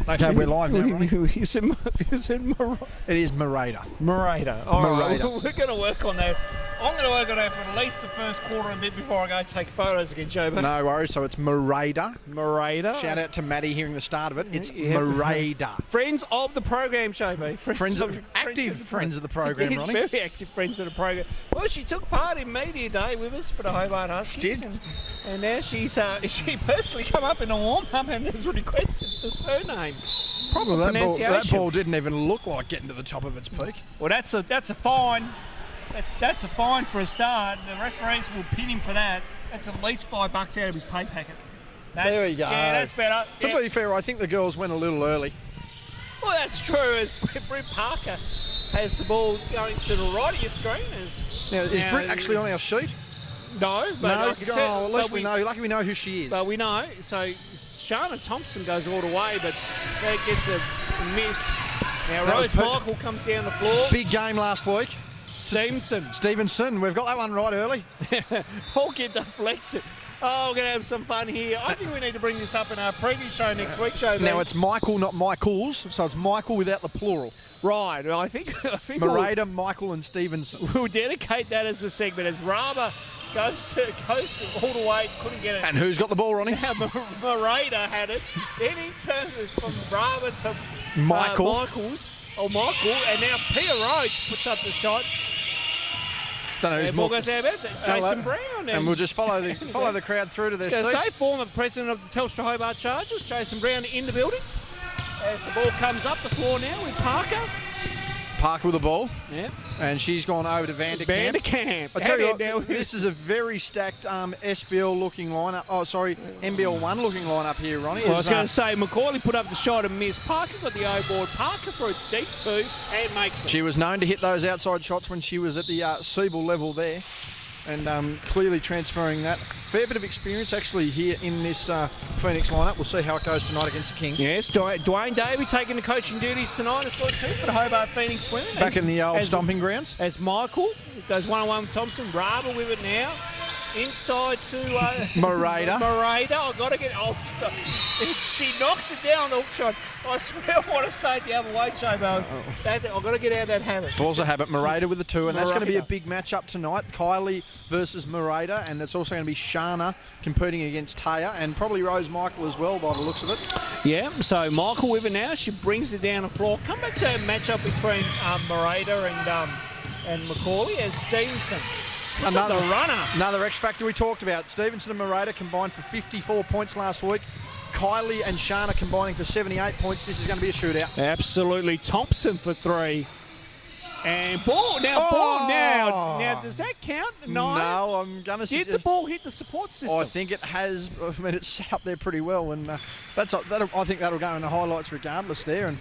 Okay, we're live now, Ronnie. Is it It is Marada. Marada. All right, Marada. we're going to work on that. I'm going to work on that for at least the first quarter and a bit before I go take photos again, Joe. No worries, so it's Marada. Marada. Shout out to Maddie hearing the start of it. It's Yeah. Marada. Friends of the program, Joe. Active friends of the program, He's Ronnie. very active friends of the program. Well, she took part in Media Day with us for the Hobart Huskies. She did. And now she personally come up in a warm-up and has requested the surname. Proper Well, pronunciation. that ball didn't even look like getting to the top of its peak. Well, that's a fine. That's a fine for a start. The referees will pin him for that. That's at least $5 out of his pay packet. There we go. Yeah, that's better. To be fair, I think the girls went a little early. Well, that's true. As Britt Parker has the ball going to the right of your screen. Now, is Britt actually on our sheet? No, but No. I can tell, At least we know. Lucky we know who she is. But we know. So Shana Thompson goes all the way, but that gets a miss. Now Rose Michael comes down the floor. Big game last week. Stevenson. We've got that one right early. All get deflected. Oh, we're going to have some fun here. I think we need to bring this up in our preview show next week, Joe. Now it's Michael, not Michaels, so it's Michael without the plural. Right. I think Marada, Michael and Stevenson. We'll dedicate that as a segment as Raba goes all the way, couldn't get it. And who's got the ball, Ronnie? Now Marada had it. Then he turned it from Raba to Michael, and now Pia Rhodes puts up the shot. Don't know who's ball more. goes out of bounds. Jason Brown. And we'll just follow the crowd through to their seats. Say former president of the Telstra Hobart Chargers, Jason Brown, in the building. As the ball comes up the floor now with Parker. Parker with the ball. Yeah. And she's gone over to Vanderkamp. I tell you what, this is a very stacked SBL looking lineup. Oh, sorry, NBL1 looking lineup here, Ronnie. Well, I was going to say, McCauley put up the shot and missed. Parker got the O board. Parker for a deep two and makes it. She was known to hit those outside shots when she was at the Siebel level there. And clearly transferring that. Fair bit of experience actually here in this Phoenix lineup. We'll see how it goes tonight against the Kings. Yes, Dwayne Davey taking the coaching duties tonight. It's got 2 for the Hobart Phoenix women. Back in the old stomping grounds. As Michael goes 1-on-1 with Thompson. Raba with it now. Inside to Marada. I've got to get. So, she knocks it down on the hook shot. I swear I want to say it the other way, Chobo. I've got to get out of that habit. Falls a habit. Marada with the 2, and that's going to be a big matchup tonight. Kylie versus Marada, and it's also going to be Shana competing against Taya, and probably Rose Michael as well by the looks of it. Yeah, so Michael with it now. She brings it down the floor. Come back to a matchup between Marada and McCauley as Stevenson. Another X factor we talked about. Stevenson and Marada combined for 54 points last week. Kylie and Shana combining for 78 points. This is going to be a shootout. Absolutely. Thompson for 3. And ball now. Now, does that count? No, I'm going to say. Did the ball hit the support system? I think it has. I mean, it's set up there pretty well, and I think that'll go in the highlights regardless there. And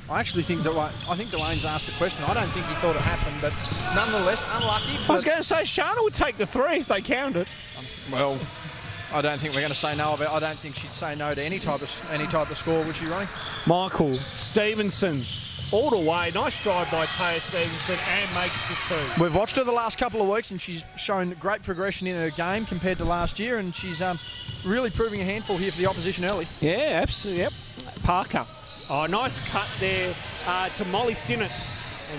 I actually think Dwayne's asked the question. I don't think he thought it happened, but nonetheless, unlucky. I was going to say Shana would take the 3 if they counted. Well, I don't think we're going to say no about. I don't think she'd say no to any type of score, would she, Ronnie? Michael Stevenson, all the way. Nice drive by Taya Stevenson, and makes the 2. We've watched her the last couple of weeks, and she's shown great progression in her game compared to last year, and she's really proving a handful here for the opposition early. Yeah, absolutely. Yep. Parker. Oh, nice cut there to Molly Sinnott.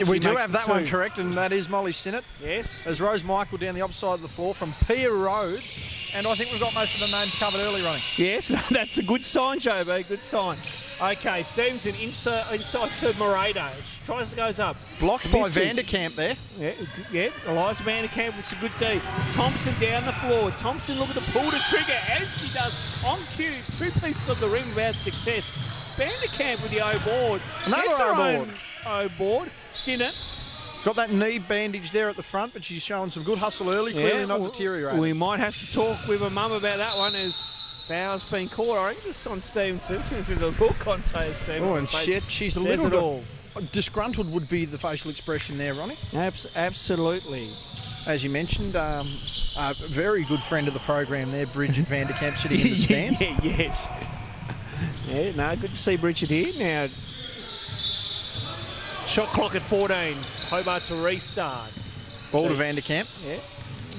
We do have that one correct, and that is Molly Sinnott. Yes. As Rose Michael down the opposite side of the floor from Pia Rhodes. And I think we've got most of the names covered early, Ronnie. Yes, that's a good sign, Jobo. Good sign. Okay, Stevenson inside to Marada. She tries to goes up. Blocked by Vanderkamp there. Yeah. Eliza Vanderkamp with a good D. Thompson down the floor. Thompson looking to pull the trigger, and she does on cue. 2 pieces of the ring without success. Vanderkamp with the O board. Another O board. Sinnott. Got that knee bandage there at the front, but she's showing some good hustle early, clearly not deteriorating. We might have to talk with her mum about that one as foul's been caught. I think this on Stevenson. The look on Taya Stevenson. Oh, and shit, she's a little bit disgruntled would be the facial expression there, Ronnie. Absolutely. As you mentioned, a very good friend of the program there, Bridget Vanderkamp, sitting in the stands. Yes. Yeah, no, good to see Bridget here. Now, shot clock at 14. Hobart to restart. Ball to Vanderkamp. Yeah.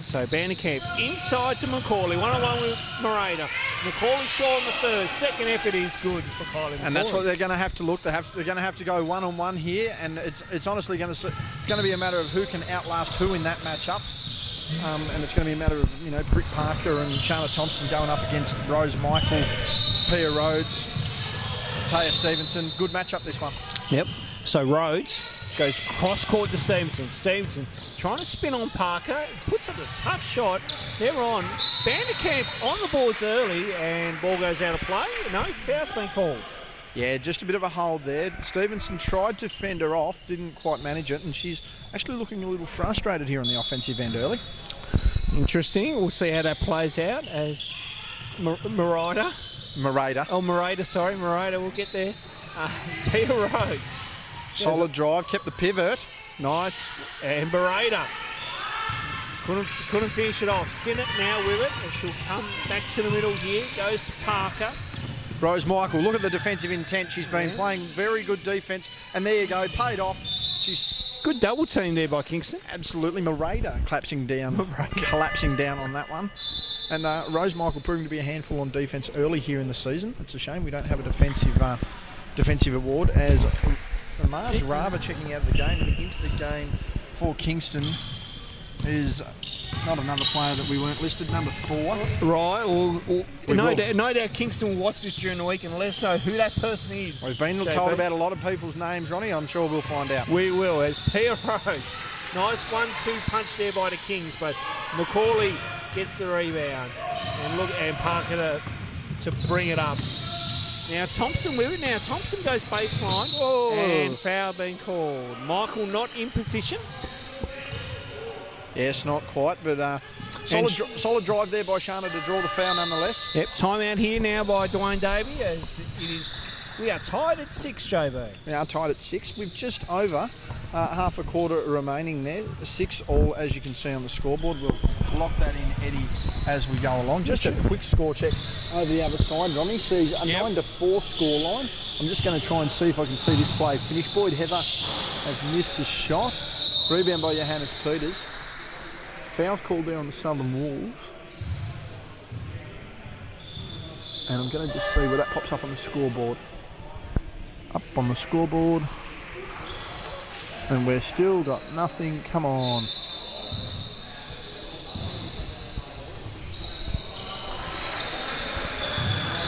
So Vanderkamp inside to McCauley. 1-on-1 with Marada. Macaulay Shaw in the third. Second effort is good for Kylie Macaulay. And that's what they're going to have to look. They're going to have to go one-on-one here, and it's honestly going to be a matter of who can outlast who in that matchup. And it's going to be a matter of, you know, Britt Parker and Shanna Thompson going up against Rose Michael, Pia Rhodes, Taya Stevenson. Good matchup, this one. Yep. So Rhodes goes cross-court to Stevenson. Stevenson trying to spin on Parker. Puts up a tough shot. They're on. Vanderkamp on the boards early, and ball goes out of play. No, foul's been called. Yeah, just a bit of a hold there. Stevenson tried to fend her off, didn't quite manage it, and she's actually looking a little frustrated here on the offensive end early. Interesting. We'll see how that plays out as Marida. Oh, Marida, sorry. Marida, we'll get there. Pia Rhodes. Solid drive, kept the pivot. Nice. And Marida. Couldn't finish it off. Sinnott now with it, and she'll come back to the middle here. Goes to Parker. Rose Michael, look at the defensive intent. She's been playing very good defence, and there you go, paid off. She's good double team there by Kingston. Absolutely, Marida collapsing down on that one. And Rose Michael proving to be a handful on defence early here in the season. It's a shame we don't have a defensive award, as Marge Rava checking out of the game and into the game for Kingston is not another player that we weren't listed, number 4. Right, well no doubt Kingston will watch this during the week and let us know who that person is. We've been told about a lot of people's names, Ronnie. I'm sure we'll find out. We will, as Pia Rhodes. Nice 1-2 punch there by the Kings, but Macaulay gets the rebound. And Parker to bring it up. Now Thompson with it. Now Thompson goes baseline. Whoa. And foul being called. Michael not in position. Yes, not quite, but solid drive there by Shana to draw the foul nonetheless. Yep, timeout here now by Dwayne Davey, as it is. We are tied at 6, JB. We are tied at 6. We've just over half a quarter remaining there. 6-all, as you can see on the scoreboard. We'll lock that in, Eddie, as we go along. Just a quick score check over the other side. Ronnie sees a 9-4 score line. I'm just going to try and see if I can see this play finish. Boyd Heather has missed the shot. Rebound by Johannes Peters. Foul's called there on the Southern Wolves. And I'm going to just see where that pops up on the scoreboard. Up on the scoreboard. And we're still got nothing. Come on.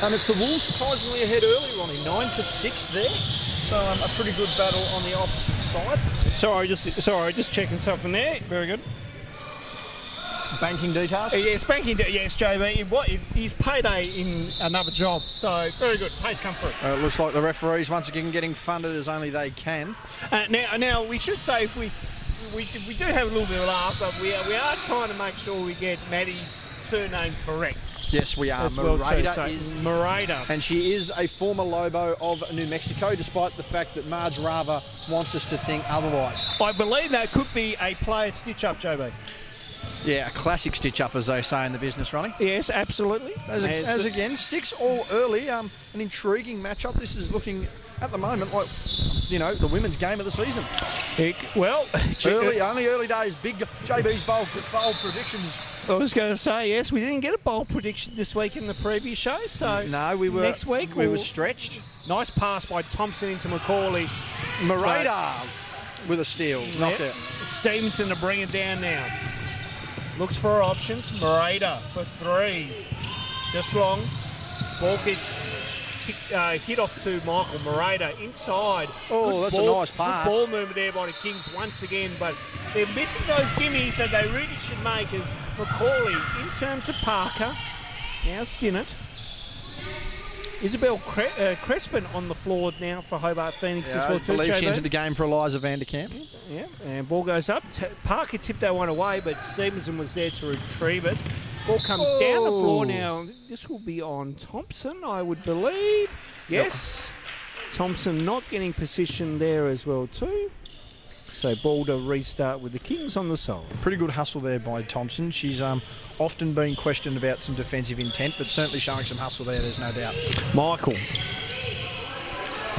And it's the Wolves surprisingly ahead early, Ronnie. 9-6 there. So a pretty good battle on the opposite side. Sorry, just checking something there. Very good. Banking details? Yes, yes, JB. He's payday in another job, so very good. Pay's come through. It looks like the referees once again getting funded as only they can. Now we should say if we do have a little bit of a laugh, but we are trying to make sure we get Maddie's surname correct. Yes, we are. Marida. And she is a former Lobo of New Mexico, despite the fact that Marge Rava wants us to think otherwise. I believe that could be a player stitch-up, JB. Yeah, a classic stitch-up, as they say in the business, Ronnie. Yes, absolutely. As again, 6-all early. An intriguing matchup. This is looking, at the moment, like, you know, the women's game of the season. Early days. Big JB's bowl predictions. I was going to say, yes, we didn't get a bowl prediction this week in the previous show, so no, next week we were stretched. Nice pass by Thompson into Macaulay. Marida with a steal. Knockout. Stevenson to bring it down now. Looks for options. Marida for 3. Just long. Ball gets hit off to Michael. Marida inside. Oh, that's a nice pass. Good ball movement there by the Kings once again, but they're missing those gimmies that they really should make as Macaulay in turn to Parker. Now Sinnott. Isabel Crespin on the floor now for Hobart Phoenix as well too. I believe she entered the game for Eliza Vanderkamp. Yeah, and ball goes up. Parker tipped that one away, but Stevenson was there to retrieve it. Ball comes down the floor now. This will be on Thompson, I would believe. Yes. Yep. Thompson not getting position there as well too. So ball to restart with the Kings on the side. Pretty good hustle there by Thompson. She's often been questioned about some defensive intent, but certainly showing some hustle there's no doubt. Michael.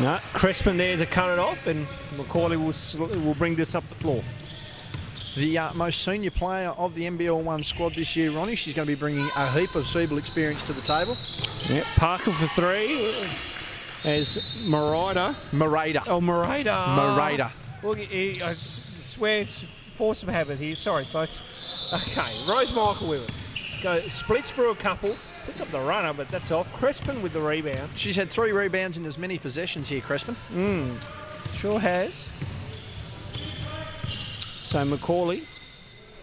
No, Crespin there to cut it off, and Macaulay will bring this up the floor. the most senior player of the NBL1 squad this year, Ronnie. She's going to be bringing a heap of Siebel experience to the table. Yep, Parker for 3 as Marida. Oh, Marida. Look, I swear it's force of habit here. Sorry, folks. Okay, Rose Michael with it. Splits through a couple. Puts up the runner, but that's off. Crespin with the rebound. She's had 3 rebounds in as many possessions here, Crespin. Sure has. So Macaulay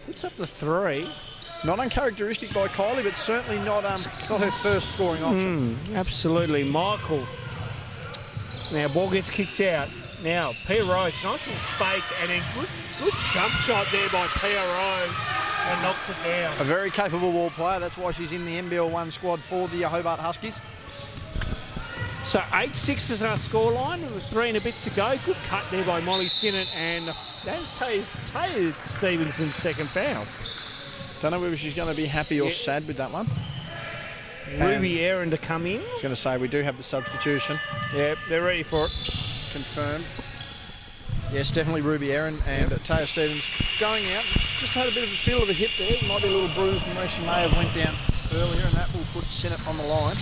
puts up the 3. Not uncharacteristic by Kylie, but certainly not her first scoring option. Absolutely. Michael. Now, ball gets kicked out. Now, Pia Rhodes, nice little fake, and then good jump shot there by Pia Rhodes, and knocks it down. A very capable ball player. That's why she's in the NBL1 squad for the Hobart Huskies. So 8-6 is our scoreline, with 3 and a bit to go. Good cut there by Molly Sinnott, and that's Taylor Stevenson's second foul. Don't know whether she's going to be happy or sad with that one. Ruby Aaron to come in. I was going to say, we do have the substitution. Yeah, they're ready for it. Confirmed. Yes, definitely Ruby Aaron and Taya Stevens going out. Just had a bit of a feel of the hip there. Might be a little bruised from where she may have went down earlier, and that will put Sinnott on the line.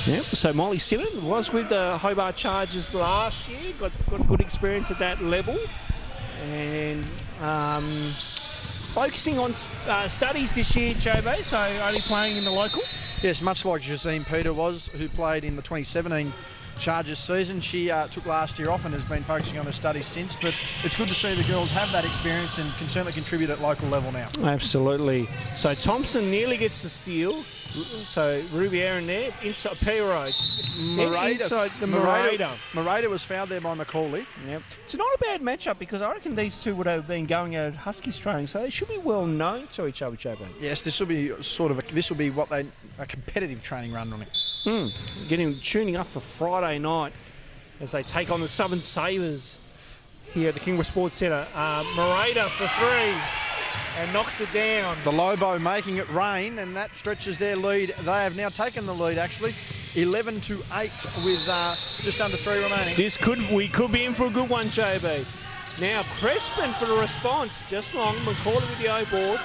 Yep, so Molly Sinnott was with the Hobart Chargers last year, got good experience at that level, and focusing on studies this year, Jobo, so only playing in the local. Yes, much like Jazeen Peter was, who played in the 2017 Chargers season. She took last year off and has been focusing on her studies since, but it's good to see the girls have that experience and can certainly contribute at local level now. Absolutely. So Thompson nearly gets the steal. So Ruby Aaron there, inside P. Rhodes. Inside the Marida. Marida was fouled there by Macaulay. Yep. It's not a bad matchup because I reckon these two would have been going out at Huskies training, so they should be well known to each other, Jobo. Yes, this will be what a competitive training run on it. Tuning up for Friday night as they take on the Southern Sabres here at the Kingborough Sports Centre. Marida for 3 and knocks it down. The Lobo making it rain, and that stretches their lead. They have now taken the lead, actually, 11-8 with just under 3 remaining. We could be in for a good one, JB. Now Crespin for the response, just long. Macaulay with the O board,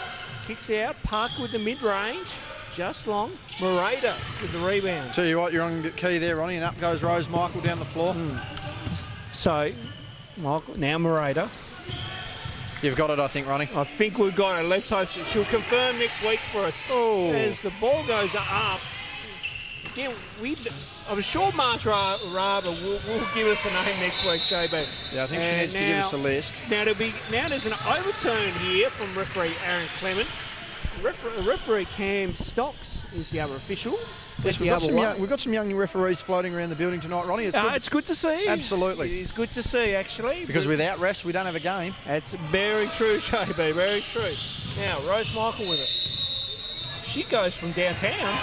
kicks out. Parker with the mid-range. Just long. Marida with the rebound. Tell you what, you're on the key there, Ronnie, and up goes Rose Michael down the floor. So, Michael, now Marida. You've got it, I think, Ronnie. I think we've got it. Let's hope she'll confirm next week for us. Oh. As the ball goes up. Again, I'm sure March Raber will give us a name next week, JB. Yeah, I think she needs to give us a list. Now there's an overturn here from referee Aaron Clement. Referee Cam Stocks is the other official. Yes, we've got some young referees floating around the building tonight, Ronnie. It's good to see. Absolutely. It is good to see, actually. Because without refs, we don't have a game. That's very true, JB, very true. Now, Rose Michael with it. She goes from downtown.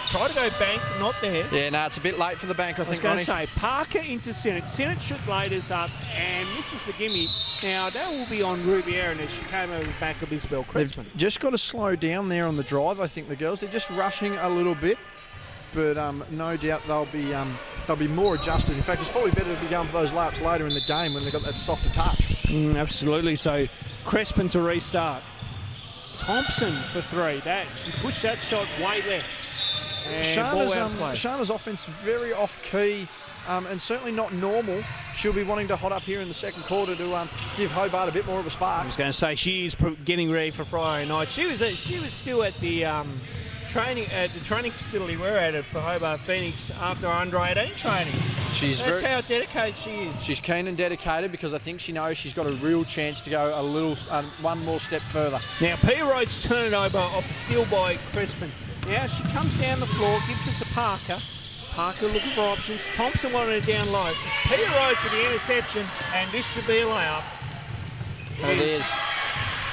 Try to go bank, not there. Yeah, no, it's a bit late for the bank, I think, Ronnie. I was going to say, Parker into Sinnott. Sinnott should lay this up and misses the gimme. Now, that will be on Ruby Aaron as she came over the back of Isabel Crespin. They've just got to slow down there on the drive, I think, the girls. They're just rushing a little bit, but no doubt they'll be more adjusted. In fact, it's probably better to be going for those layups later in the game when they've got that softer touch. Absolutely. So, Crespin to restart. Thompson for 3. She pushed that shot way left. Shana's offense very off-key and certainly not normal. She'll be wanting to hot up here in the second quarter to give Hobart a bit more of a spark. I was going to say she is getting ready for Friday night. She was still at the training facility we're at for Hobart Phoenix after under 18 training. That's how dedicated she is. She's keen and dedicated because I think she knows she's got a real chance to go one more step further. Now Pia Rhodes turn it over off the steal by Crespin. Now she comes down the floor, gives it to Parker. Parker looking for options. Thompson wanted it down low. Pia Rhodes with the interception, and this should be a layup. It is.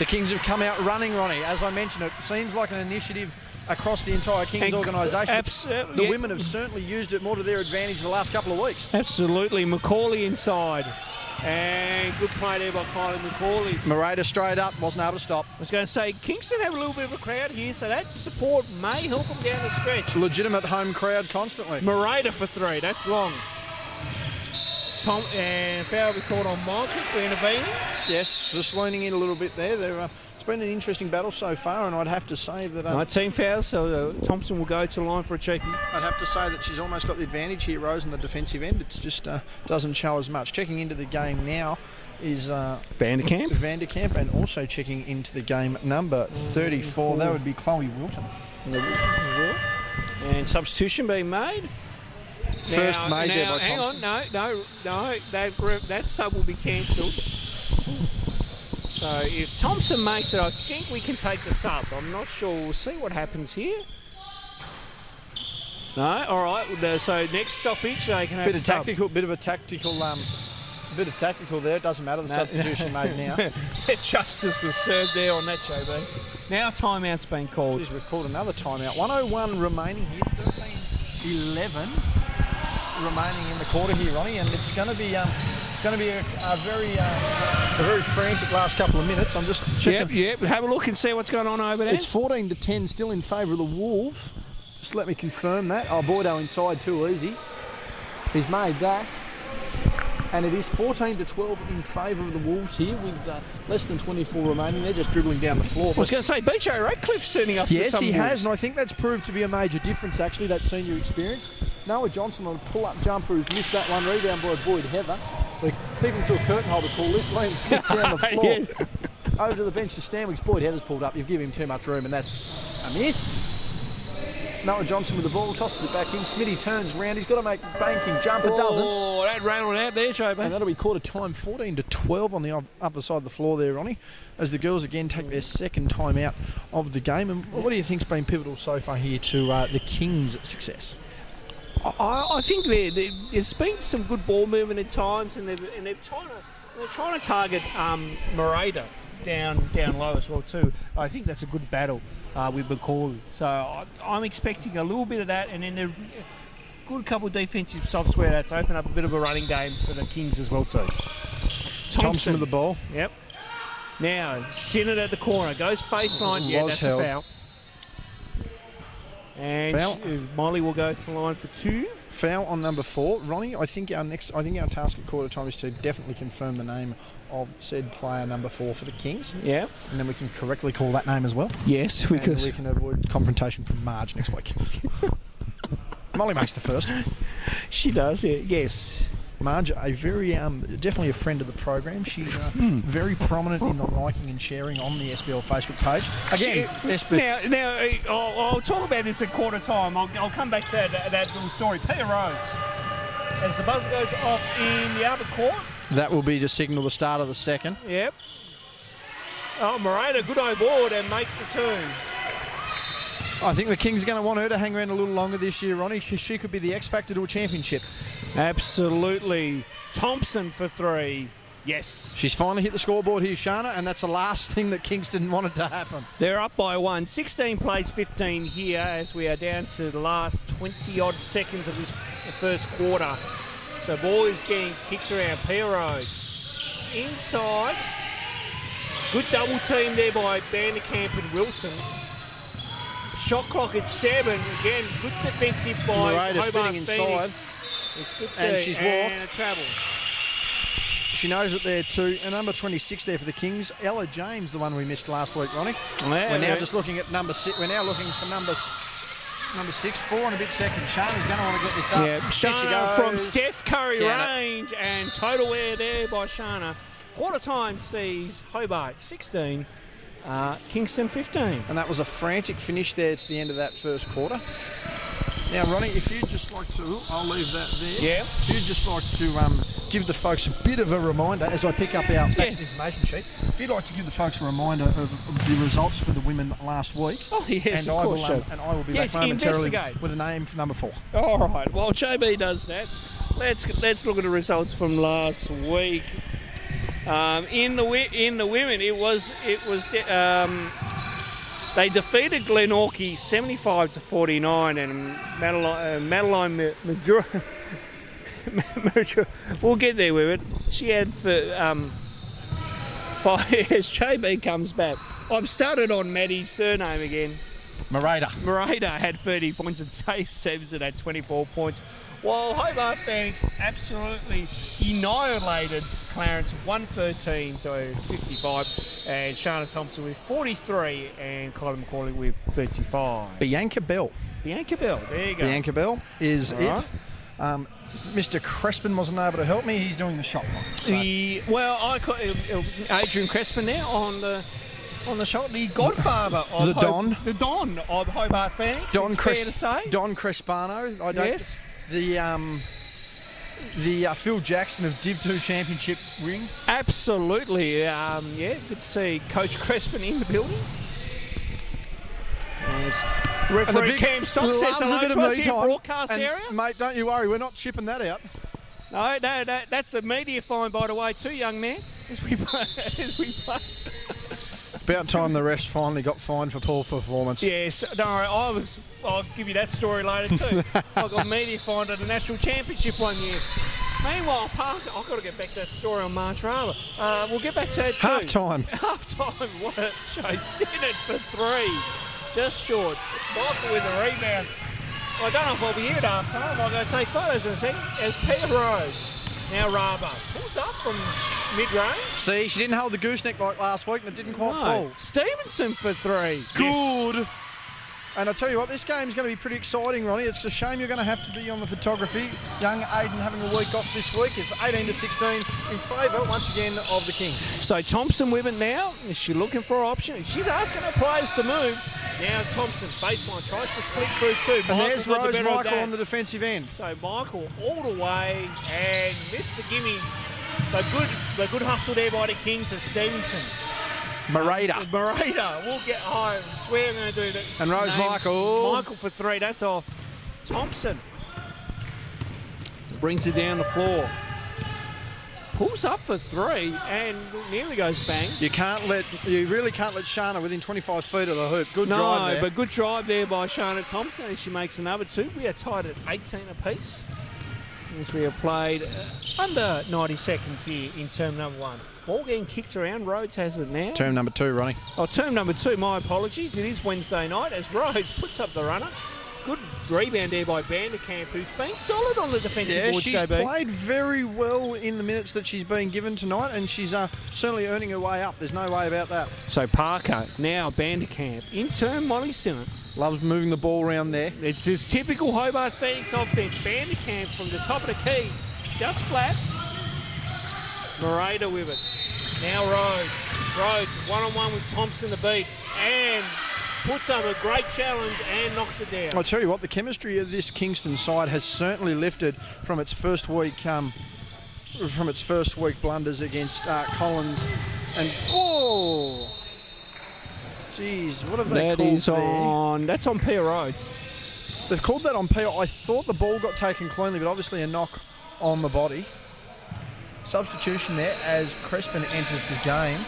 The Kings have come out running, Ronnie. As I mentioned, it seems like an initiative across the entire Kings organisation. The women have certainly used it more to their advantage the last couple of weeks. Absolutely. Macaulay inside. And good play there by Kylie Macaulay. Marida straight up, wasn't able to stop. I was going to say, Kingston have a little bit of a crowd here, so that support may help them down the stretch. Legitimate home crowd constantly. Marida for 3, that's long. Tom and foul will be called on Michael for intervening. Yes, just leaning in a little bit there. It's been an interesting battle so far, and I'd have to say that 19 fouls, so Thompson will go to the line for a cheeky. I'd have to say that she's almost got the advantage here, Rose, in the defensive end. It's just doesn't show as much. Checking into the game now is Vanderkamp, and also checking into the game number 34. That would be Chloe Wilton. And substitution being made. First made there by Thompson. Hang on, no, that sub will be cancelled. So if Thompson makes it, I think we can take the sub. I'm not sure. We'll see what happens here. No, all right. So next stoppage, they can have Bit of tactical there. It doesn't matter. The substitution made now. Justice was served there on that, JB. Now timeout's been called. Jeez, we've called another timeout. 1:01 remaining here. 13-11 remaining in the quarter here, Ronnie, and it's going to be a very frantic last couple of minutes. I'm just checking. Yep. Have a look and see what's going on over there. It's 14-10 still in favour of the Wolves. Just let me confirm that. Oh, Bordeaux inside too easy. He's made that. And it is 14-12 in favour of the Wolves here with less than 24 remaining. They're just dribbling down the floor. I was going to say, BJ Radcliffe's turning up. Yes, for some he Wolves. has, and I think that's proved to be a major difference, actually, that senior experience. Noah Johnson on a pull-up jumper who's missed that one. Rebound by Boyd Heather. We're peeping through a curtain hole to call this. Let him slip down the floor. Yes. Over to the bench to Stanwicks. Boyd Heather's pulled up. You've given him too much room, and that's a miss. Noah Johnson with the ball, tosses it back in. Smitty turns round. He's got to make banking jumper, doesn't. Oh, that rattled out there, Joe. And that'll be quarter time, 14-12 on the upper side of the floor there, Ronnie, as the girls again take their second time out of the game. And what do you think's been pivotal so far here to the Kings' success? I think there's been some good ball movement at times, and they're trying to target Morada down low as well too. I think that's a good battle with McCauley. So I'm expecting a little bit of that, and then a good couple of defensive stops where that's opened up a bit of a running game for the Kings as well too. Thompson with the ball. Yep. Now Sinnott at the corner goes baseline. Yeah, that's a foul. And Foul. Molly will go to the line for 2. Foul on number 4. Ronnie, I think our task at quarter time is to definitely confirm the name of said player number 4 for the Kings. Yeah. And then we can correctly call that name as well. Yes, because we can avoid confrontation from Marge next week. Molly makes the first. She does, yeah. Yes. Marge, a very definitely a friend of the program. She's very prominent in the liking and sharing on the SBL Facebook page. Again, now I'll talk about this at quarter time. I'll come back to that little story. Peter Rhodes, as the buzzer goes off in the upper court. That will be to signal the start of the second. Yep. Oh, Morada, good on board and makes the 2. I think the Kings are going to want her to hang around a little longer this year, Ronnie, because she could be the X factor to a championship. Absolutely. Thompson for 3. Yes. She's finally hit the scoreboard here, Shana, and that's the last thing that Kingston wanted to happen. They're up by 1. 16 plays 15 here as we are down to the last 20-odd seconds of this first quarter. So ball is getting kicks around. Pia Rhodes. Inside. Good double team there by Vanderkamp and Wilton. Shot clock at 7. Again, good defensive by Morada Hobart spinning inside. It's good and she's walked. And a travel. She knows it there too. And number 26 there for the Kings. Ella James, the one we missed last week, Ronnie. We're now just looking at number 6. We're now looking for number 6. 4 and a bit second. Shana's going to want to get this up. Yeah, Shana from Steph Curry range, and total wear there by Shana. Quarter time sees Hobart 16. Kingston 15. And that was a frantic finish there to the end of that first quarter. Now, Ronnie, if you'd just like to, I'll leave that there. Yeah. If you'd just like to give the folks a bit of a reminder as I pick up our facts and information sheet. If you'd like to give the folks a reminder of the results for the women last week. Oh, yes, and of course. And I will be back momentarily with a name for number 4. All right. Well, JB does that. Let's look at the results from last week. In the women, it was they defeated Glenorchy 75-49, and Madeline Major, we'll get there with it. She had for 5 years. JB comes back. I've started on Maddie's surname again. Morada had 30 points, and Dave Stevenson had 24 points. Well, Hobart Phoenix absolutely annihilated Clarence 113 to 55, and Shana Thompson with 43, and Kylie McCauley with 35. Bianca Bell. Bianca Bell, there you go. Bianca Bell is All it. right. Mr. Crespin wasn't able to help me. He's doing the shot clock. So. I call Adrian Crespin now on the shot. The godfather of The Don. The Don of Hobart Phoenix. Fair to say. Don Crespano. I don't. Yes. The Phil Jackson of Div 2 Championship rings. Absolutely. Good to see Coach Crespin in the building. Yes. Referee Cam Stock says hello to us here, broadcast area. Mate, don't you worry, we're not chipping that out. No, that's a media fine, by the way, too, young man, as we play. About time the refs finally got fined for poor performance. Yes, don't worry, I'll give you that story later too. I got media fined at the National Championship one year. Meanwhile, Parker, I've got to get back to that story on March Rather. We'll get back to that too. Half-time. Half-time, what a show. Senate for 3. Just short. Michael with a rebound. I don't know if I'll be here at half-time. I'm going to take photos in a second. As Peter Rhodes. Now Raba pulls up from mid-range. See, she didn't hold the gooseneck like last week and it didn't quite fall. Stevenson for 3. Good. Yes. And I tell you what, this game's going to be pretty exciting, Ronnie. It's a shame you're going to have to be on the photography. Young Aiden having a week off this week. It's 18-16 in favour, once again, of the Kings. So Thompson with it now. Is she looking for an option? She's asking her players to move. Now Thompson, baseline, tries to split through 2. And there's Rose Michael on the defensive end. So Michael all the way and missed the gimme. The good hustle there by the Kings of Stevenson. Marada We'll get home. Swear I'm going to do that. And Rose Michael. Michael for 3. That's off. Thompson brings it down the floor. Pulls up for 3 and nearly goes bang. You really can't let Shana within 25 feet of the hoop. Good drive there. But good drive there by Shana Thompson, and she makes another 2. We are tied at 18 apiece as we have played under 90 seconds here in term number 1. Ball getting kicked around. Rhodes has it now. Term number 2, Ronnie. Oh, term number 2. My apologies. It is Wednesday night as Rhodes puts up the runner. Good rebound there by Vanderkamp, who's been solid on the defensive board, she's JB. played very well in the minutes that she's been given tonight, and she's certainly earning her way up. There's no way about that. So Parker, now Vanderkamp. In turn, Molly Simmons. Loves moving the ball around there. It's this typical Hobart Phoenix offense. Vanderkamp from the top of the key. Just flat. Morada with it. Now Rhodes, one-on-one with Thompson to beat. And puts up a great challenge and knocks it down. I'll tell you what, the chemistry of this Kingston side has certainly lifted from its first week blunders against Collins. And geez, what have they called there? That's on P. Rhodes. They've called that on P. I thought the ball got taken cleanly, but obviously a knock on the body. Substitution there as Crespin enters the game.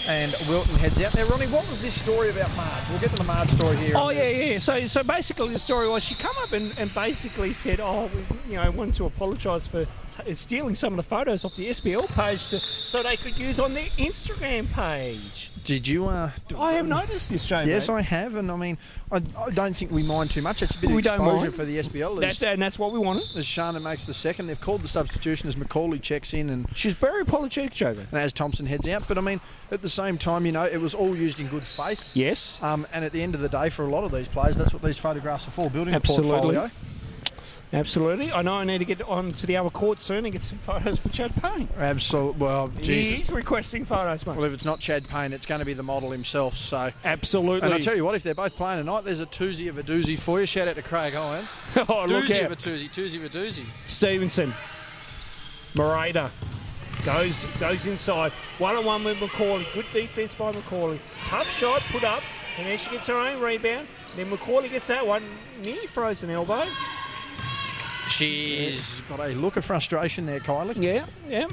And Wilton heads out there. Ronnie, what was this story about Marge? We'll get to the Marge story here. Oh, yeah. So basically the story was she come up and basically said, wanted to apologise for stealing some of the photos off the SBL page so they could use on their Instagram page. Did you? I have noticed this, Joe. Yes, I have. And I mean, I don't think we mind too much. It's a bit of exposure for the SBL. And that's what we wanted. As Shana makes the second, they've called the substitution as McCauley checks in. And she's very apologetic, Joe. And as Thompson heads out. But I mean, at the same time, it was all used in good faith. Yes. And at the end of the day, for a lot of these players, that's what these photographs are for, building a portfolio. Absolutely. I know I need to get on to the other court soon and get some photos for Chad Payne. Absolutely. Well, Jesus. He's requesting photos, mate. Well, if it's not Chad Payne, it's going to be the model himself. So absolutely. And I tell you what, if they're both playing tonight, there's a toozy of a doozy for you. Shout out to Craig Irons. Oh, look out. Toozy of a doozy. Stevenson. Morada. Goes inside. One-on-one with McCauley. Good defence by McCauley. Tough shot put up. And then she gets her own rebound. Then McCauley gets that one. Nearly throws an elbow. She's got a look of frustration there, Kylie. Yeah.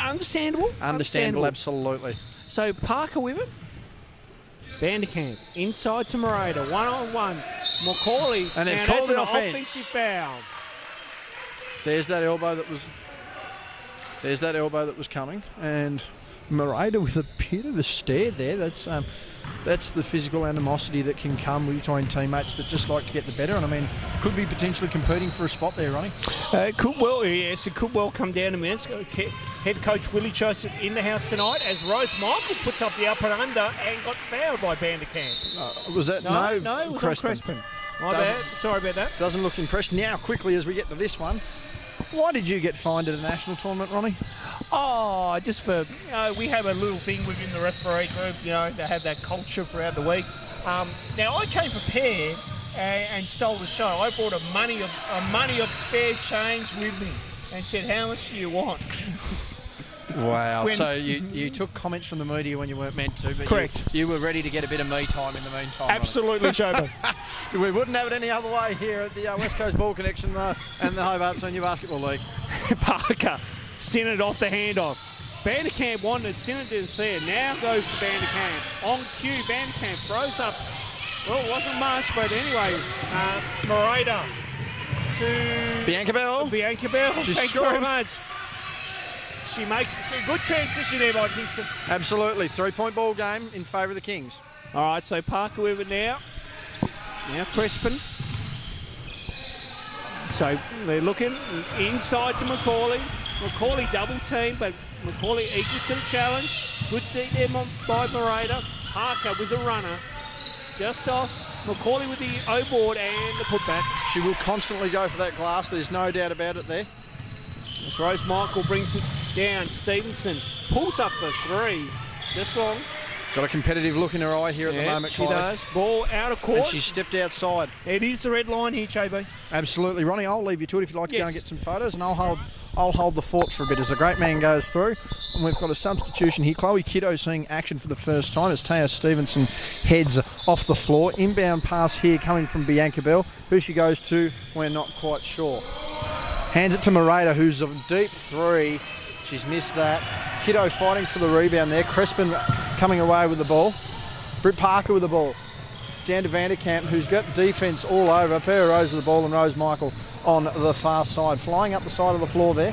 Understandable. Understandable, absolutely. So Parker with it. Vanderkamp inside to Morada. One-on-one. McCauley. And they've called an offensive foul. There's that elbow that was... There's that elbow that was coming, and Morada with a bit of a stare there. That's the physical animosity that can come between teammates that just like to get the better. And I mean, could be potentially competing for a spot there, Ronnie. It could well come down to minutes. Head coach Willie Joseph in the house tonight as Rose Michael puts up the upper under and got fouled by Vanderkamp. Was that no? It was Crespin. My bad. Sorry about that. Doesn't look impressed. Now, quickly as we get to this one, why did you get fined at a national tournament, Ronnie? Oh, just for, we have a little thing within the referee group, to have that culture throughout the week. Now, I came prepared and stole the show. I brought a money of spare change with me and said, how much do you want? Wow. So you took comments from the media when you weren't meant to, but correct. You were ready to get a bit of me time in the meantime. Absolutely, Jobo. We wouldn't have it any other way here at the West Coast Ball Connection and the Hobart Senior Basketball League. Parker sent it off the handoff. Vanderkamp wanted it, Sinner didn't see it. Now goes to Vanderkamp. On cue, Vanderkamp throws up. Well, it wasn't much, but anyway, Morada to Bianca Bell. Thank you very much. She makes a good transition there by Kingston. Absolutely. 3-point ball game in favour of the Kings. All right, so Parker with it now. Now Crespin. So they're looking inside to Macaulay. Macaulay double team, but Macaulay equal to the challenge. Good D there by Morada. Parker with the runner. Just off. Macaulay with the O-board and the putback. She will constantly go for that glass. There's no doubt about it there. As Rose Michael brings it down, Stevenson pulls up for three. Just long. Got a competitive look in her eye here at the moment, she does. Ball out of court. And she stepped outside. It is the red line here, JB. Absolutely. Ronnie, I'll leave you to it if you'd like to go and get some photos, and I'll hold the fort for a bit as the great man goes through. And we've got a substitution here. Chloe Kiddo seeing action for the first time as Taya Stevenson heads off the floor. Inbound pass here coming from Bianca Bell. Who she goes to, we're not quite sure. Hands it to Morada, who's a deep three. She's missed that. Kiddo fighting for the rebound there. Crespin coming away with the ball. Britt Parker with the ball. Down to Vanderkamp, who's got defence all over. Pera Rose with the ball and Rose Michael on the far side. Flying up the side of the floor there.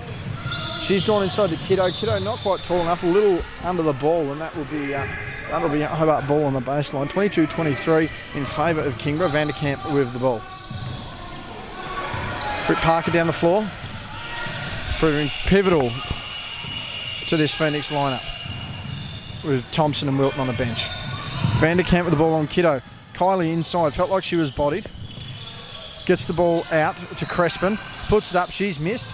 She's gone inside to Kiddo. Kiddo not quite tall enough, a little under the ball, and that'll be a Hobart ball on the baseline. 22-23 in favour of Kingborough. Vanderkamp with the ball. Britt Parker down the floor, proving pivotal to this Phoenix lineup with Thompson and Wilton on the bench. Vanderkamp with the ball on Kiddo. Kylie inside, felt like she was bodied. Gets the ball out to Crespin, puts it up, she's missed,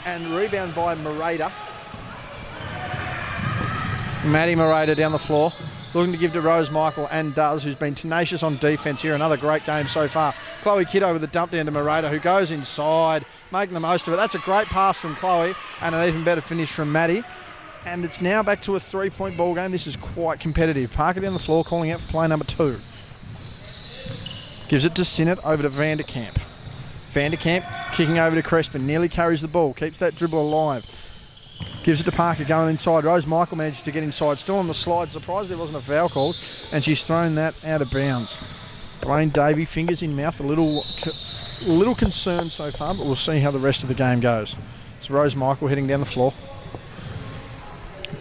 and rebound by Morada. Maddie Morada down the floor, looking to give to Rose Michael and does, who's been tenacious on defence here. Another great game so far. Chloe Kiddo with a dump down to Morada, who goes inside, making the most of it. That's a great pass from Chloe and an even better finish from Maddie. And it's now back to a 3-point ball game. This is quite competitive. Parker down the floor, calling out for play number 2. Gives it to Sinnott, over to Vanderkamp. Vanderkamp kicking over to Crespin, nearly carries the ball, keeps that dribble alive. Gives it to Parker going inside. Rose Michael manages to get inside, still on the slide. Surprised there wasn't a foul called, and she's thrown that out of bounds. Blaine Davey, fingers in mouth, a little concerned so far, but we'll see how the rest of the game goes. So Rose Michael heading down the floor.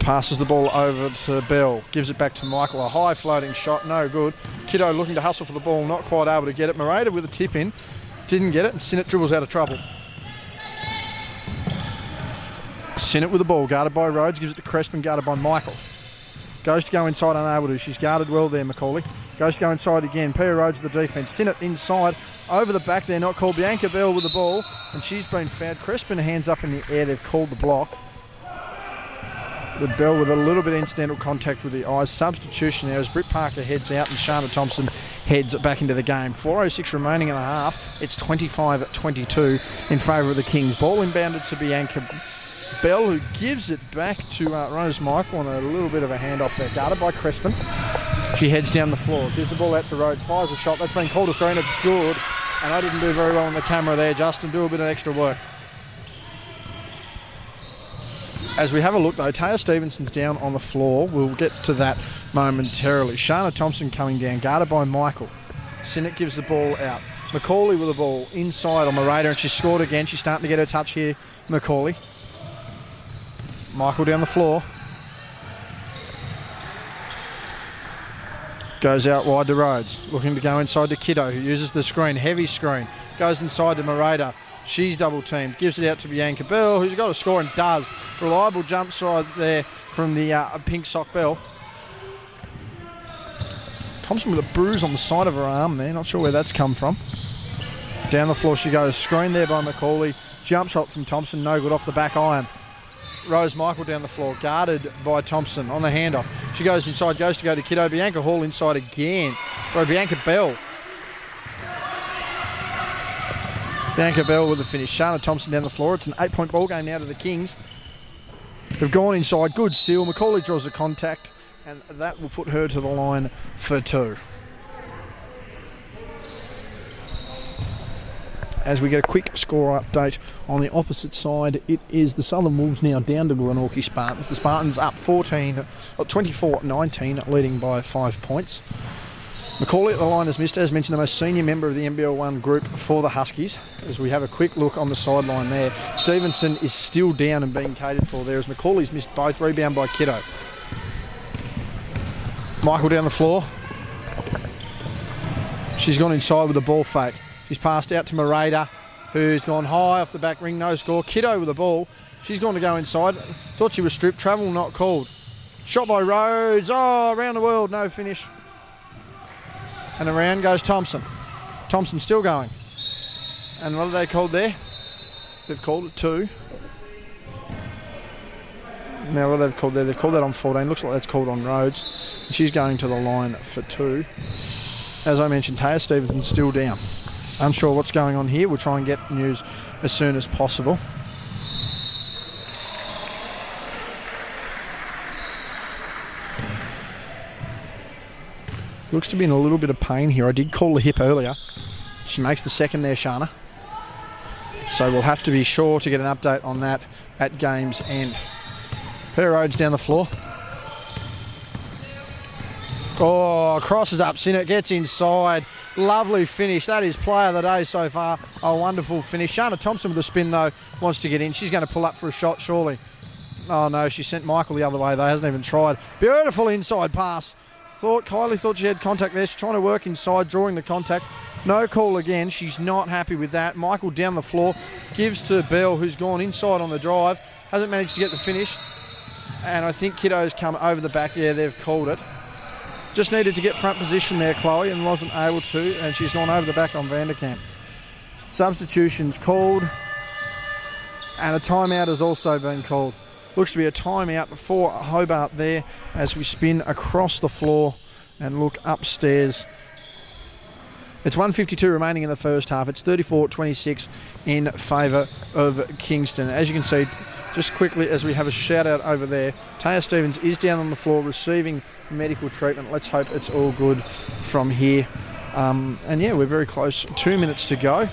Passes the ball over to Bell, gives it back to Michael. A high floating shot, no good. Kiddo looking to hustle for the ball, not quite able to get it. Morada with a tip in, didn't get it, and Sinnott dribbles out of trouble. Sinnott with the ball, guarded by Rhodes, gives it to Crespin, guarded by Michael. Goes to go inside, unable to. She's guarded well there, Macaulay. Goes to go inside again. Pia Rhodes with the defence. Sinnott inside, over the back there, not called. Bianca Bell with the ball, and she's been fouled. Crespin hands up in the air, they've called the block. The Bell with a little bit of incidental contact with the eyes. Substitution there as Britt Parker heads out and Shana Thompson heads back into the game. 4:06 remaining in the half. It's 25-22 in favour of the Kings. Ball inbounded to Bianca Bell, who gives it back to Rose Michael on a little bit of a handoff there. Guarded by Crespin. She heads down the floor. Gives the ball out to Rhodes. Fires a shot. That's been called a three and it's good. And I didn't do very well on the camera there, Justin. Do a bit of extra work. As we have a look though, Taya Stevenson's down on the floor. We'll get to that momentarily. Shana Thompson coming down, guarded by Michael. Sinnott gives the ball out. Macaulay with the ball inside on Morada, and she's scored again. She's starting to get her touch here, Macaulay. Michael down the floor. Goes out wide to Rhodes. Looking to go inside to Kiddo, who uses the screen. Heavy screen. Goes inside to Morata. She's double teamed. Gives it out to Bianca Bell, who's got to score and does. Reliable jump side there from the pink sock Bell. Thompson with a bruise on the side of her arm there. Not sure where that's come from. Down the floor she goes. Screen there by McCauley. Jump shot from Thompson. No good off the back iron. Rose Michael down the floor. Guarded by Thompson on the handoff. She goes inside. Goes to go to Kiddo. Bianca Hall inside again. Sorry, Bianca Bell. Bianca Bell with the finish. Shana Thompson down the floor. It's an 8-point ball game now to the Kings. They've gone inside. Good seal. McCauley draws a contact. And that will put her to the line for 2. As we get a quick score update on the opposite side, it is the Southern Wolves now down to Glenorchy Spartans. The Spartans up 24-19, leading by 5 points. McCauley at the line has missed, as mentioned, the most senior member of the NBL1 group for the Huskies. As we have a quick look on the sideline there, Stevenson is still down and being catered for there, as McCauley's missed both. Rebound by Kiddo. Michael down the floor. She's gone inside with a ball fake. She's passed out to Morata, who's gone high off the back ring, no score. Kiddo with the ball. She's gone to go inside. Thought she was stripped. Travel not called. Shot by Rhodes. Oh, around the world, no finish. And around goes Thompson. Thompson still going. And what have they called there? They've called it 2. Now what they've called there? They've called that on 14. Looks like that's called on Rhodes. She's going to the line for 2. As I mentioned, Taya Stevenson's still down. Unsure what's going on here. We'll try and get news as soon as possible. Looks to be in a little bit of pain here. I did call the hip earlier. She makes the second there, Shana. So we'll have to be sure to get an update on that at game's end. Per Rhodes down the floor. Oh, crosses up, Sinnott gets inside. Lovely finish. That is player of the day so far. A wonderful finish. Shana Thompson with a spin, though, wants to get in. She's going to pull up for a shot, surely. Oh, no, she sent Michael the other way, though. Hasn't even tried. Beautiful inside pass. Kylie thought she had contact there. She's trying to work inside, drawing the contact. No call again. She's not happy with that. Michael down the floor. Gives to Bell, who's gone inside on the drive. Hasn't managed to get the finish. And I think Kiddo's come over the back. Yeah, they've called it. Just needed to get front position there, Chloe, and wasn't able to, and she's gone over the back on Vanderkamp. Substitutions called, and a timeout has also been called. Looks to be a timeout for Hobart there as we spin across the floor and look upstairs. It's 1:52 remaining in the first half. It's 34-26 in favour of Kingston. As you can see, just quickly as we have a shout out over there, Taya Stevens is down on the floor receiving medical treatment. Let's hope it's all good from here. And yeah, we're very close. 2 minutes to go.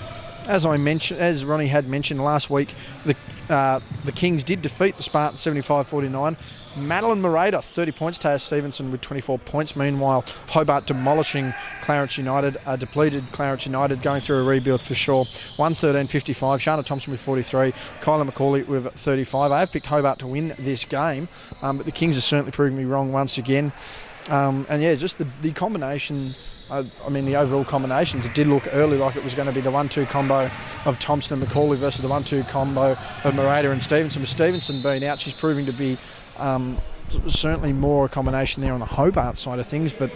As I mentioned, as Ronnie had mentioned last week, the Kings did defeat the Spartans 75-49. Madeline Morata, 30 points. Taya Stevenson with 24 points. Meanwhile, Hobart demolishing Clarence United, depleted Clarence United, going through a rebuild for sure. 113-55. Shana Thompson with 43. Kyla McCauley with 35. I have picked Hobart to win this game, but the Kings are certainly proving me wrong once again. And yeah, just the combination. I mean, the overall combinations, it did look early like it was going to be the 1-2 combo of Thompson and McCauley versus the 1-2 combo of Morata and Stevenson. With Stevenson being out, she's proving to be certainly more a combination there on the Hobart side of things, but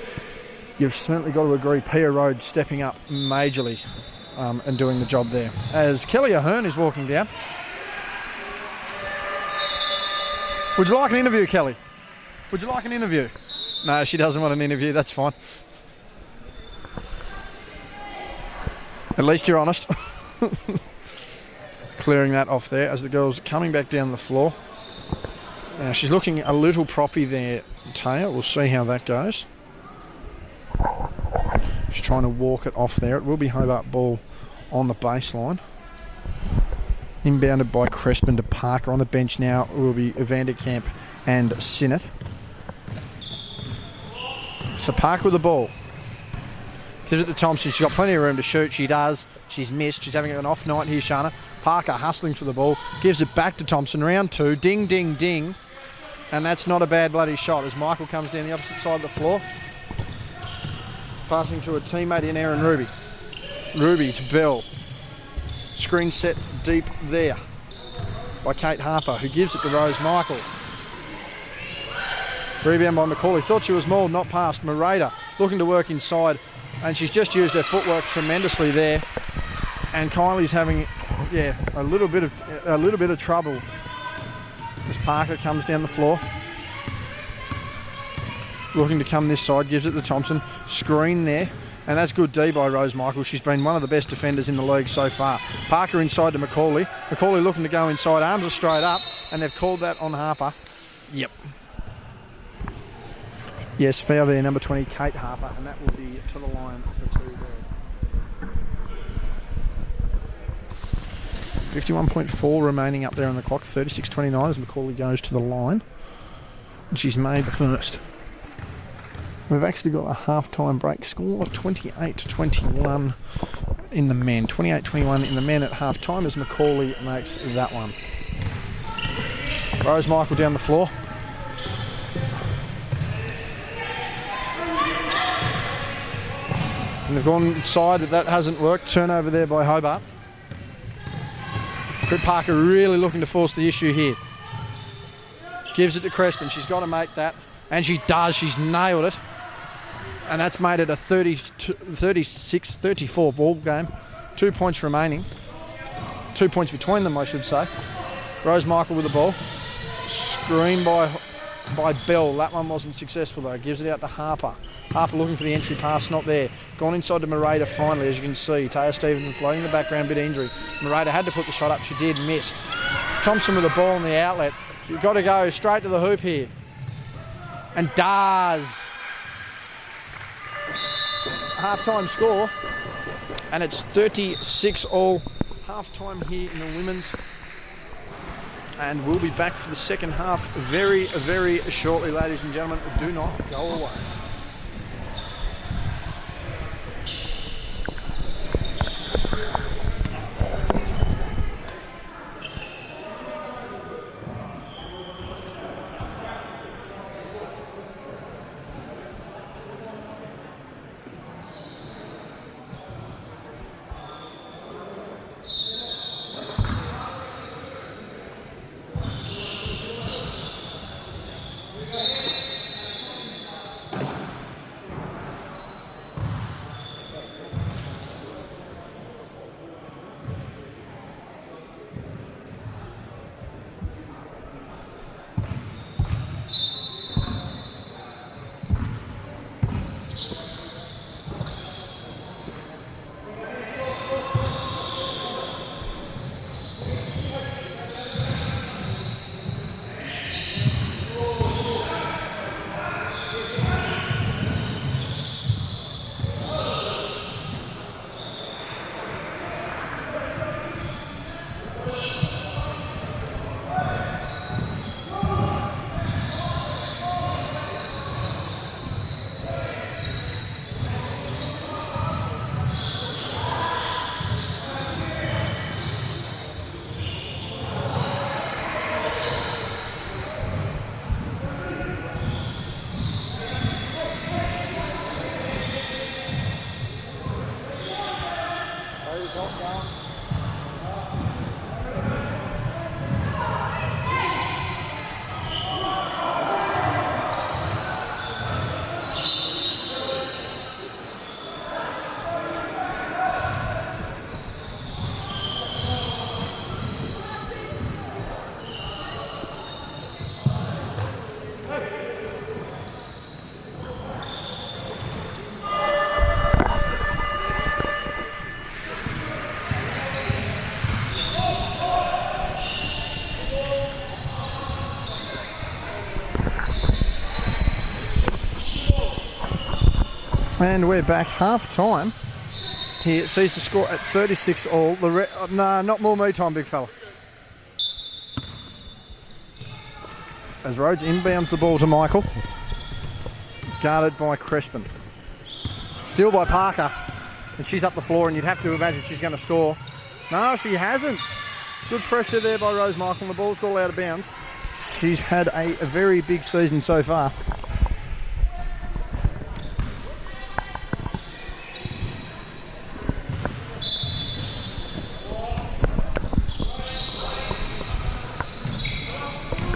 you've certainly got to agree Pia Rhodes stepping up majorly and doing the job there. As Kelly Ahern is walking down. Would you like an interview, Kelly? Would you like an interview? No, she doesn't want an interview, that's fine. At least you're honest. Clearing that off there as the girl's coming back down the floor. Now she's looking a little proppy there, Taya. We'll see how that goes. She's trying to walk it off there. It will be Hobart ball on the baseline. Inbounded by Crespin to Parker. On the bench now will be Vanderkamp and Sinnott. So Parker with the ball. Gives it to Thompson. She's got plenty of room to shoot. She does. She's missed. She's having an off night here, Shana. Parker hustling for the ball. Gives it back to Thompson. Round 2. Ding, ding, ding. And that's not a bad bloody shot as Michael comes down the opposite side of the floor. Passing to a teammate in Aaron Ruby. Ruby to Bell. Screen set deep there by Kate Harper, who gives it to Rose Michael. Rebound by McCauley. Thought she was mauled, not past. Morada looking to work inside, and she's just used her footwork tremendously there. And Kylie's having, a little bit of trouble as Parker comes down the floor. Looking to come this side, gives it to Thompson. Screen there. And that's good D by Rose Michael. She's been one of the best defenders in the league so far. Parker inside to McCauley. McCauley looking to go inside. Arms are straight up. And they've called that on Harper. Yep. Yes, foul there, number 20, Kate Harper. And that will be to the line for 2 there. 51.4 remaining up there on the clock. 36.29 as McCauley goes to the line. And she's made the first. We've actually got a half-time break score of 28-21 in the men. 28-21 in the men at half-time as McCauley makes that one. Rose Michael down the floor. And they've gone inside, that hasn't worked. Turnover there by Hobart. Britt Parker really looking to force the issue here. Gives it to Crespin. She's got to make that. And she does. She's nailed it. And that's made it a 36-34 ball game. 2 points remaining. 2 points between them, I should say. Rose Michael with the ball. Screen by Bell. That one wasn't successful though. Gives it out to Harper. Harper looking for the entry pass, not there. Gone inside to Morada finally, as you can see. Taya Stevens floating in the background, bit of injury. Morada had to put the shot up. She did, missed. Thompson with the ball on the outlet. You've got to go straight to the hoop here. And does. Half-time score, and it's 36-all. Half-time here in the women's, and we'll be back for the second half very, very shortly, ladies and gentlemen. Do not go away. And we're back half-time. Here it sees the score at 36-all. No, not more me time, big fella. As Rhodes inbounds the ball to Michael. Guarded by Crespin. Still by Parker. and she's up the floor, and you'd have to imagine she's going to score. No, she hasn't. Good pressure there by Rose Michael, and the ball's gone out of bounds. She's had a very big season so far.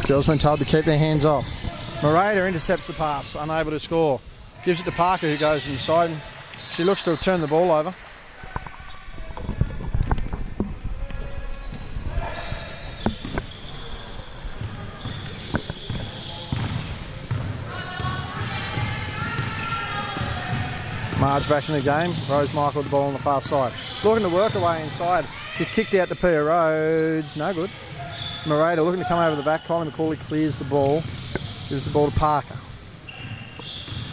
Girls been told to keep their hands off. Morada intercepts the pass, unable to score. Gives it to Parker, who goes inside, and she looks to have turned the ball over. Marge back in the game. Rose Michael with the ball on the far side. Looking to work away inside. She's kicked out to Pia Rhodes. No good. Morada looking to come over the back. Kylie McCauley clears the ball. Gives the ball to Parker.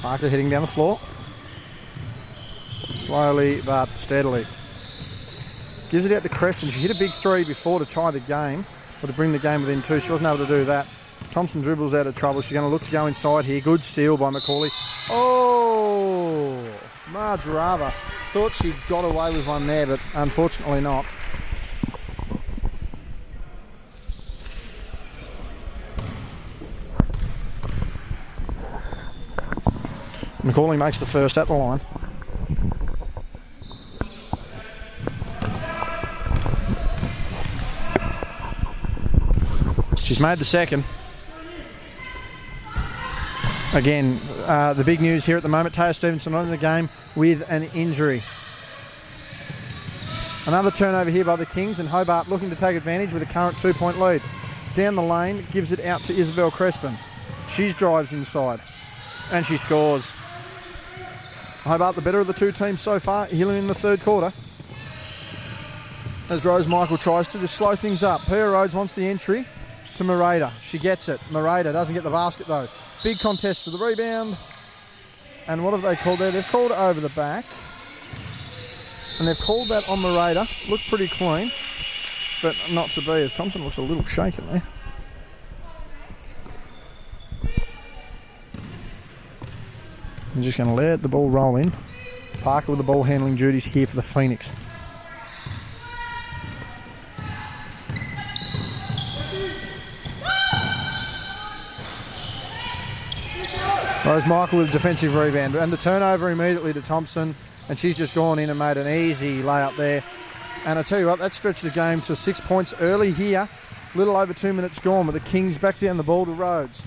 Parker heading down the floor. Slowly but steadily. Gives it out to Crespin. She hit a big three before to tie the game, or to bring the game within two. She wasn't able to do that. Thompson dribbles out of trouble. She's going to look to go inside here. Good steal by McCauley. Oh! Marge Rava thought she'd got away with one there, but unfortunately not. McCauley makes the first at the line. She's made the second. Again, the big news here at the moment, Taya Stevenson not in the game with an injury. Another turnover here by the Kings, and Hobart looking to take advantage with a current 2-point lead. Down the lane, gives it out to Isabel Crespin. She drives inside, and she scores. Hobart the better of the two teams so far, healing in the third quarter. As Rose Michael tries to just slow things up. Pia Rhodes wants the entry to Morada. She gets it. Morada doesn't get the basket though. Big contest for the rebound. And what have they called there? They've called it over the back. And they've called that on Morada. Looked pretty clean, but not to be, as Thompson looks a little shaken there. I'm just going to let the ball roll in. Parker with the ball handling duties here for the Phoenix. Rose Michael with a defensive rebound, and the turnover immediately to Thompson, and she's just gone in and made an easy layup there. And I tell you what, that stretched the game to 6 points early here. Little over 2 minutes gone, but the Kings back down the ball to Rhodes.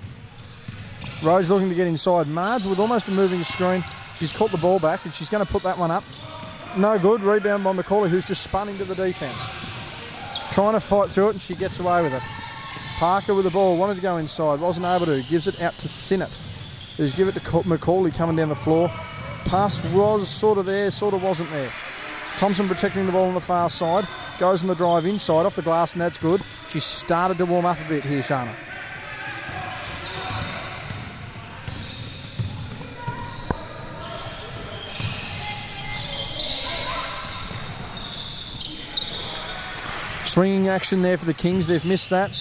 Rose looking to get inside. Marge with almost a moving screen. She's caught the ball back, and she's going to put that one up. No good. Rebound by McCauley, who's just spun into the defence. Trying to fight through it, and she gets away with it. Parker with the ball, wanted to go inside, wasn't able to. Gives it out to Sinnott, who's give it to McCauley coming down the floor. Pass was sort of there, sort of wasn't there. Thompson protecting the ball on the far side. Goes on the drive inside, off the glass, and that's good. She started to warm up a bit here, Shana. Swinging action there for the Kings. They've missed that,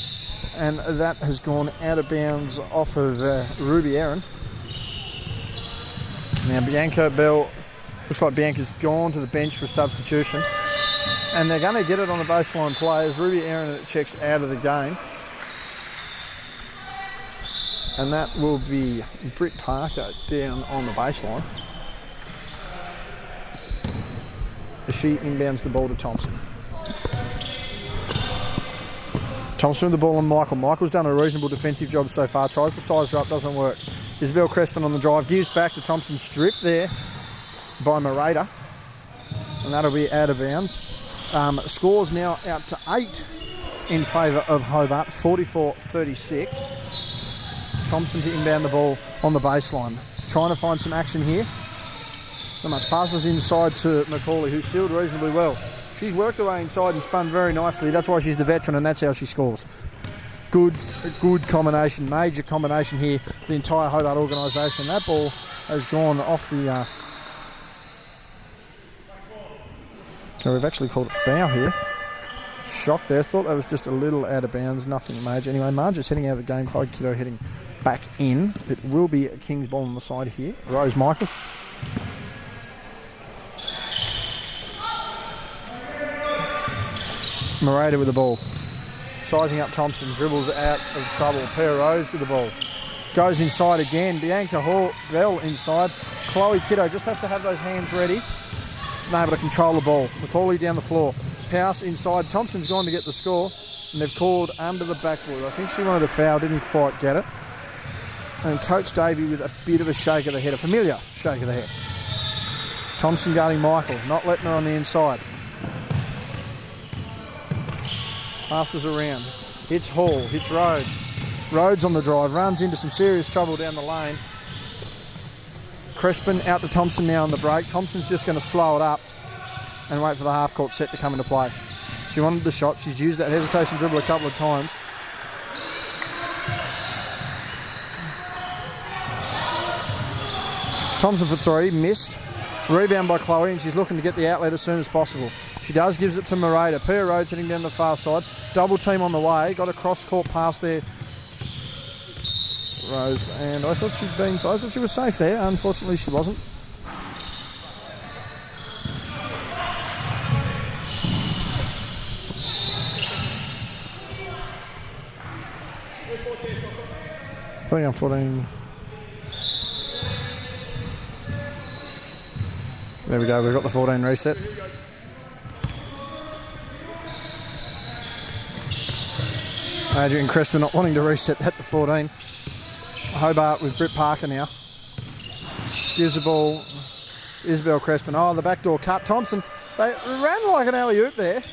and that has gone out of bounds off of Ruby Aaron. Now Bianca Bell, looks like Bianca's gone to the bench for substitution, and they're going to get it on the baseline play as Ruby Aaron checks out of the game, and that will be Britt Parker down on the baseline as she inbounds the ball to Thompson. Thompson with the ball on Michael. Michael's done a reasonable defensive job so far. Tries to size her up, doesn't work. Isabel Crespin on the drive. Gives back to Thompson. Strip there by Morada. And that'll be out of bounds. Scores now out to 8 in favour of Hobart. 44-36. Thompson to inbound the ball on the baseline. Trying to find some action here. Not much. Passes inside to McCauley, who sealed reasonably well. She's worked her way inside and spun very nicely. That's why she's the veteran, and that's how she scores. Good combination, major combination here for the entire Hobart organisation. That ball has gone off the... Okay, we've actually called it foul here. Shocked there. Thought that was just a little out of bounds, nothing major. Anyway, Marge is heading out of the game. Chloe Kiddo heading back in. It will be a King's ball on the side here. Rose Michael. Morata with the ball. Sizing up Thompson, dribbles out of trouble. Pia Rose with the ball. Goes inside again. Bianca Bell inside. Chloe Kiddo just has to have those hands ready. It's able to control the ball. McCauley down the floor. House inside. Thompson's gone to get the score. And they've called under the backboard. I think she wanted a foul, didn't quite get it. And Coach Davey with a bit of a shake of the head, a familiar shake of the head. Thompson guarding Michael, not letting her on the inside. Passes around, hits Hall, hits Rhodes. Rhodes on the drive, runs into some serious trouble down the lane. Crespin out to Thompson now on the break. Thompson's just going to slow it up and wait for the half-court set to come into play. She wanted the shot. She's used that hesitation dribble a couple of times. Thompson for three, missed. Rebound by Chloe, and she's looking to get the outlet as soon as possible. She does, gives it to Morata. Pia Rhodes heading down the far side. Double team on the way. Got a cross-court pass there. Rose, and I thought she was safe there. Unfortunately, she wasn't. I think I'm 14. There we go, we've got the 14 reset. Adrian Crespin not wanting to reset that to 14. Hobart with Britt Parker now. Gives the ball, Isabel Crespin. Oh, the backdoor cut. Thompson, they ran like an alley-oop there.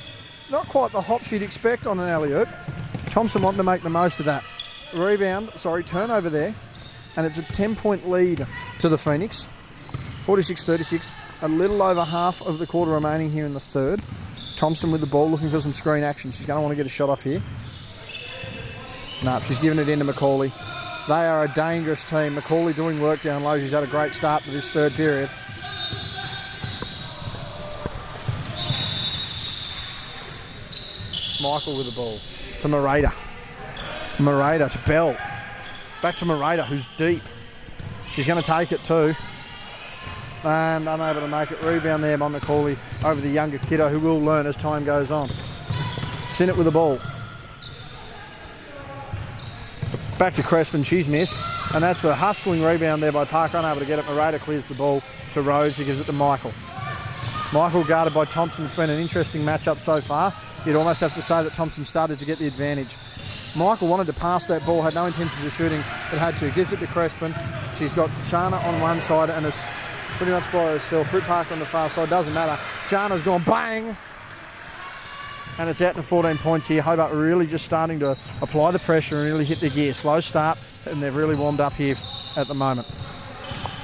Not quite the hop she'd expect on an alley-oop. Thompson wanting to make the most of that. Turnover there. And it's a 10-point lead to the Phoenix. 46-36. A little over half of the quarter remaining here in the third. Thompson with the ball, looking for some screen action. She's going to want to get a shot off here. No, she's giving it into McCauley. They are a dangerous team. McCauley doing work down low. She's had a great start to this third period. Michael with the ball to Morata. Morata to Bell. Back to Morata, who's deep. She's going to take it too. And unable to make it. Rebound there by McCauley over the younger kiddo, who will learn as time goes on. Sinnott with the ball. Back to Crespin, she's missed. And that's a hustling rebound there by Parker, unable to get it. Morata clears the ball to Rhodes, who gives it to Michael. Michael guarded by Thompson. It's been an interesting matchup so far. You'd almost have to say that Thompson started to get the advantage. Michael wanted to pass that ball, had no intentions of shooting, but had to. Gives it to Crespin. She's got Shana on one side and is pretty much by herself. Britt Parker on the far side, doesn't matter. Shana's gone bang! And it's out to 14 points here. Hobart really just starting to apply the pressure and really hit the gear. Slow start, and they've really warmed up here at the moment.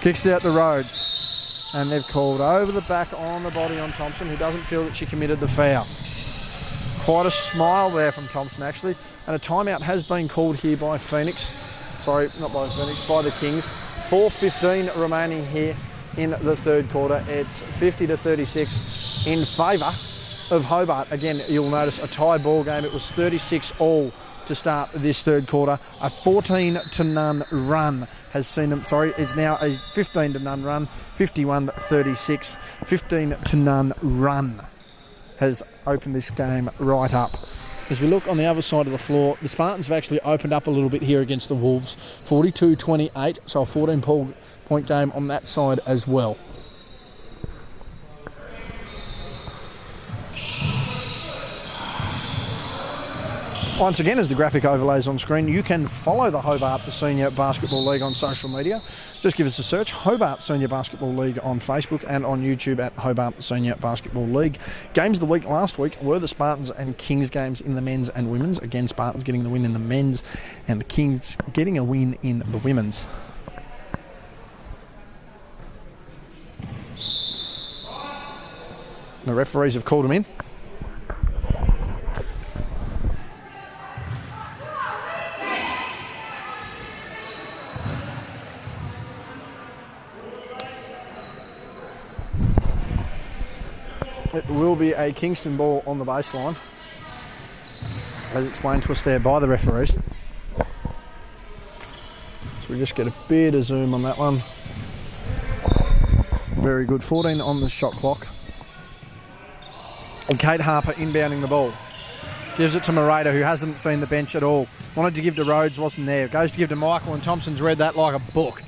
Kicks it out to Rhodes. And they've called over the back on the body on Thompson, who doesn't feel that she committed the foul. Quite a smile there from Thompson, actually. And a timeout has been called here by Phoenix. Sorry, not by Phoenix, by the Kings. 4:15 remaining here in the third quarter. It's 50-36 in favour of Hobart. Again, you'll notice a tie ball game. It was 36-all to start this third quarter. A 14-0 run has seen them. Sorry, it's now a 15-0 run. 51-36. 15-0 run has opened this game right up. As we look on the other side of the floor, the Spartans have actually opened up a little bit here against the Wolves. 42-28, so a 14-point game on that side as well. Once again, as the graphic overlays on screen, you can follow the Hobart Senior Basketball League on social media. Just give us a search, Hobart Senior Basketball League on Facebook and on YouTube at Hobart Senior Basketball League. Games of the week last week were the Spartans and Kings games in the men's and women's. Again, Spartans getting the win in the men's and the Kings getting a win in the women's. The referees have called them in. It will be a Kingston ball on the baseline, as explained to us there by the referees. So we just get a bit of zoom on that one. Very good. 14 on the shot clock. And Kate Harper inbounding the ball. Gives it to Morata, who hasn't seen the bench at all. Wanted to give to Rhodes, wasn't there. Goes to give to Michael, and Thompson's read that like a book.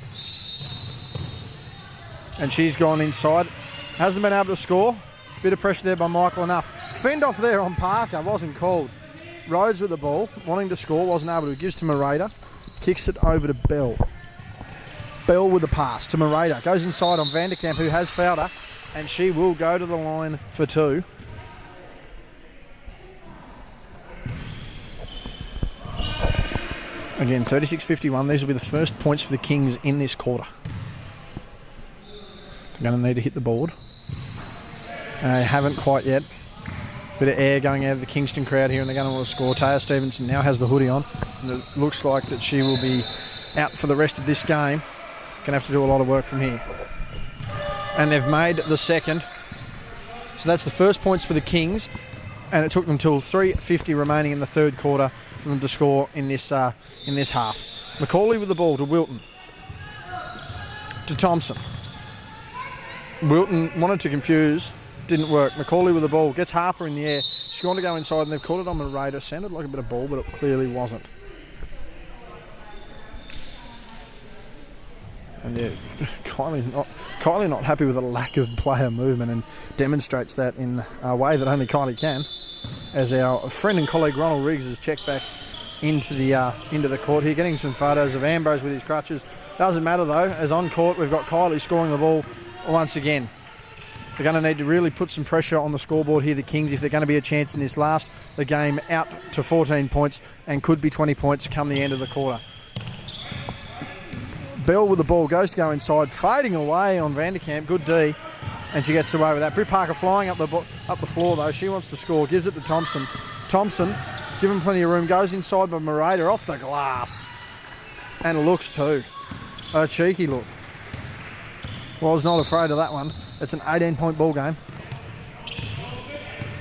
And she's gone inside. Hasn't been able to score. Bit of pressure there by Michael, enough. Fend off there on Parker, wasn't called. Rhodes with the ball, wanting to score, wasn't able to. Gives to Morata. Kicks it over to Bell. Bell with the pass to Morata. Goes inside on Vanderkamp, who has fouled her. And she will go to the line for 2. Again, 36-51. These will be the first points for the Kings in this quarter. They're going to need to hit the board. They haven't quite yet. Bit of air going out of the Kingston crowd here, and they're going to want to score. Taya Stevenson now has the hoodie on, and it looks like that she will be out for the rest of this game. Going to have to do a lot of work from here. And they've made the second. So that's the first points for the Kings, and it took them till 3:50 remaining in the third quarter for them to score in this half. Macaulay with the ball to Wilton. To Thompson. Wilton wanted to confuse, didn't work. Macaulay with the ball, gets Harper in the air. She's going to go inside, and they've called it on Morata. Sounded like a bit of ball, but it clearly wasn't. And yeah, Kylie not happy with the lack of player movement, and demonstrates that in a way that only Kylie can. As our friend and colleague Ronald Riggs has checked back into the court here, getting some photos of Ambrose with his crutches. Doesn't matter though, as on court we've got Kylie scoring the ball once again. They're going to need to really put some pressure on the scoreboard here, the Kings, if they're going to be a chance in this last. The game out to 14 points and could be 20 points come the end of the quarter. Bell with the ball, goes to go inside, fading away on Vanderkamp. Good D, and she gets away with that. Britt Parker flying up the floor though. She wants to score, gives it to Thompson. Thompson, given plenty of room, goes inside by Morata off the glass, and looks too. A cheeky look. Was not afraid of that one. It's an 18-point ball game.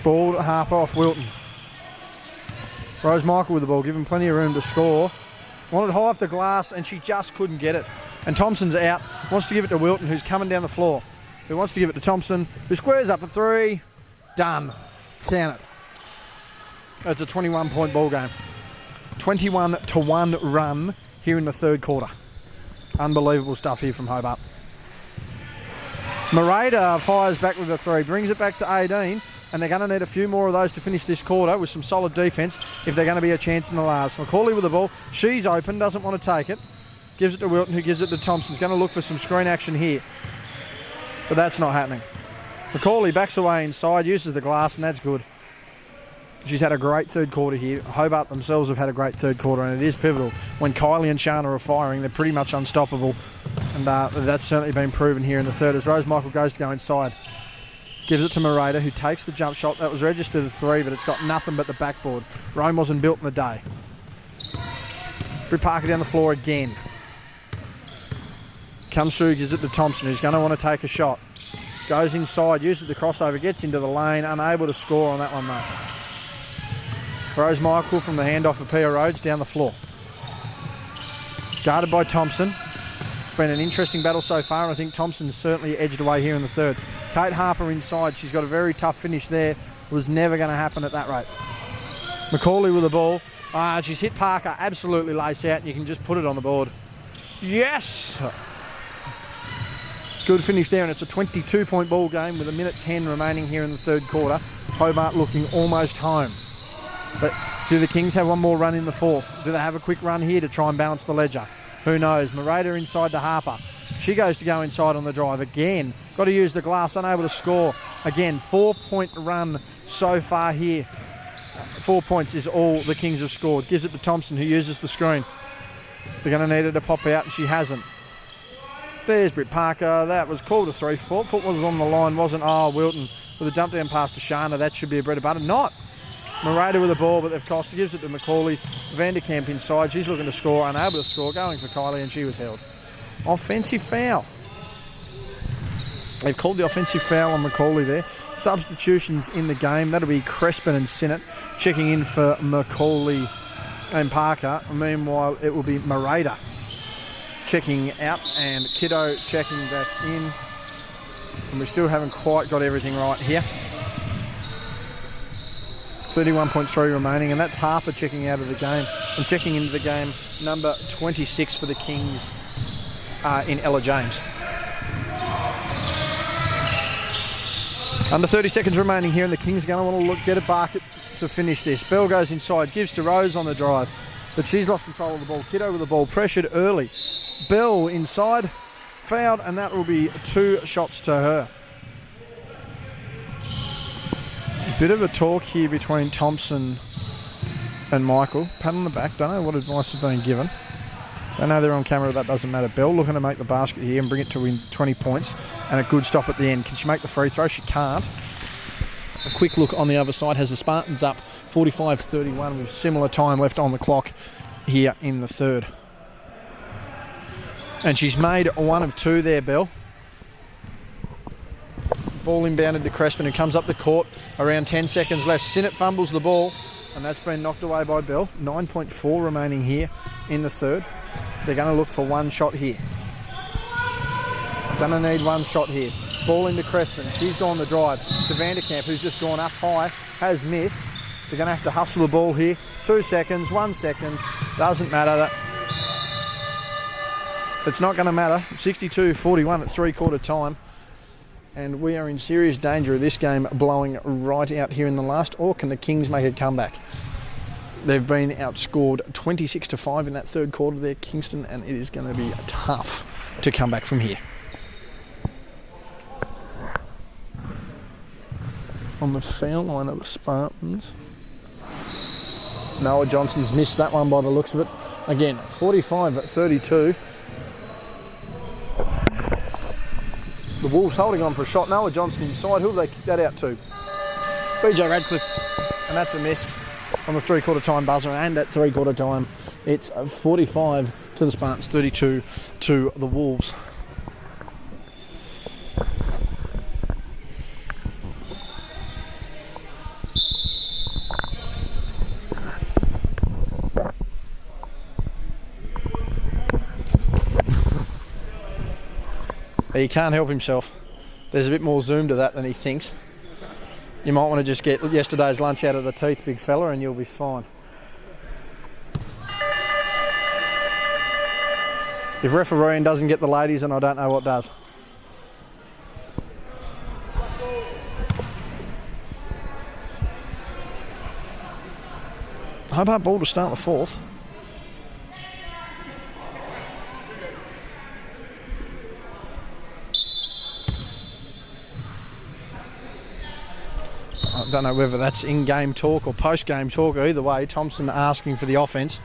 Ball to Harper off Wilton. Rose Michael with the ball, given plenty of room to score. Wanted high off the glass, and she just couldn't get it. And Thompson's out. Wants to give it to Wilton, who's coming down the floor. Who wants to give it to Thompson, who squares up for 3. Done. Count it. It's a 21-point ball game. 21-1 run here in the third quarter. Unbelievable stuff here from Hobart. Morata fires back with a 3, brings it back to 18, and they're going to need a few more of those to finish this quarter with some solid defence if they're going to be a chance in the last. Macaulay with the ball, she's open, doesn't want to take it, gives it to Wilton, who gives it to Thompson. He's going to look for some screen action here, but that's not happening. Macaulay backs away inside, uses the glass, and that's good. She's had a great third quarter here. Hobart themselves have had a great third quarter, and it is pivotal. When Kylie and Shana are firing, they're pretty much unstoppable, and that's certainly been proven here in the third as Rose Michael goes to go inside. Gives it to Morata, who takes the jump shot. That was registered a 3, but it's got nothing but the backboard. Rome wasn't built in the day. Britt Parker down the floor again. Comes through, gives it to Thompson, who's going to want to take a shot. Goes inside, uses the crossover, gets into the lane, unable to score on that one though. Rose Michael from the handoff of Pia Rhodes down the floor. Guarded by Thompson. It's been an interesting battle so far, and I think Thompson's certainly edged away here in the third. Kate Harper inside. She's got a very tough finish there. It was never going to happen at that rate. Macaulay with the ball. She's hit Parker absolutely lace out, and you can just put it on the board. Yes! Good finish there, and it's a 22-point ball game with 1:10 remaining here in the third quarter. Hobart looking almost home. But do the Kings have one more run in the fourth? Do they have a quick run here to try and balance the ledger? Who knows? Morata inside to Harper. She goes to go inside on the drive again. Got to use the glass, unable to score. Again, 4-point run so far here. 4 points is all the Kings have scored. Gives it to Thompson, who uses the screen. They're going to need her to pop out, and she hasn't. There's Britt Parker. That was called a 3. Foot was on the line, wasn't? Wilton with a dump down pass to Shana. That should be a bread and butter. Not. Morata with the ball, but they've cost. Gives it to Macaulay. Vanderkamp inside. She's looking to score, unable to score. Going for Kylie, and she was held. Offensive foul. They've called the offensive foul on Macaulay there. Substitutions in the game. That'll be Crespin and Sinnott checking in for Macaulay and Parker. Meanwhile, it will be Morata checking out and Kiddo checking back in. And we still haven't quite got everything right here. 31.3 remaining, and that's Harper checking out of the game and checking into the game, number 26 for the Kings in Ella James. Under 30 seconds remaining here, and the Kings are going to want to get a bucket to finish this. Bell goes inside, gives to Rose on the drive, but she's lost control of the ball. Kiddo with the ball, pressured early. Bell inside, fouled, and that will be 2 shots to her. A bit of a talk here between Thompson and Michael. Pat on the back, don't know what advice is being given. I know they're on camera, that doesn't matter. Bell looking to make the basket here and bring it to win 20 points. And a good stop at the end. Can she make the free throw? She can't. A quick look on the other side has the Spartans up 45-31 with similar time left on the clock here in the third. And she's made 1 of 2 there, Bell. Ball inbounded to Crespin, who comes up the court. Around 10 seconds left. Sinnott fumbles the ball, and that's been knocked away by Bell. 9.4 remaining here in the third. They're going to look for 1 shot here. Going to need 1 shot here. Ball into Crespin. She's gone the drive to Vanderkamp, who's just gone up high, has missed. They're going to have to hustle the ball here. 2 seconds, 1 second. Doesn't matter. It's not going to matter. 62-41 at 3-quarter time. And we are in serious danger of this game blowing right out here in the last. Or can the Kings make a comeback? They've been outscored 26-5 in that 3rd quarter there, Kingston, and it is going to be tough to come back from here. On the foul line of the Spartans, Noah Johnson's missed that one by the looks of it. Again, 45-32. The Wolves holding on for a shot. Noah Johnson inside. Who have they kicked that out to? BJ Radcliffe. And that's a miss on the 3-quarter time buzzer. And at 3-quarter time, it's 45 to the Spartans, 32 to the Wolves. He can't help himself. There's a bit more zoom to that than he thinks. You might want to just get yesterday's lunch out of the teeth, big fella, and you'll be fine. If refereeing doesn't get the ladies, then I don't know what does. Hobart ball to start the 4th. I don't know whether that's in-game talk or post-game talk. Either way, Thompson asking for the offense.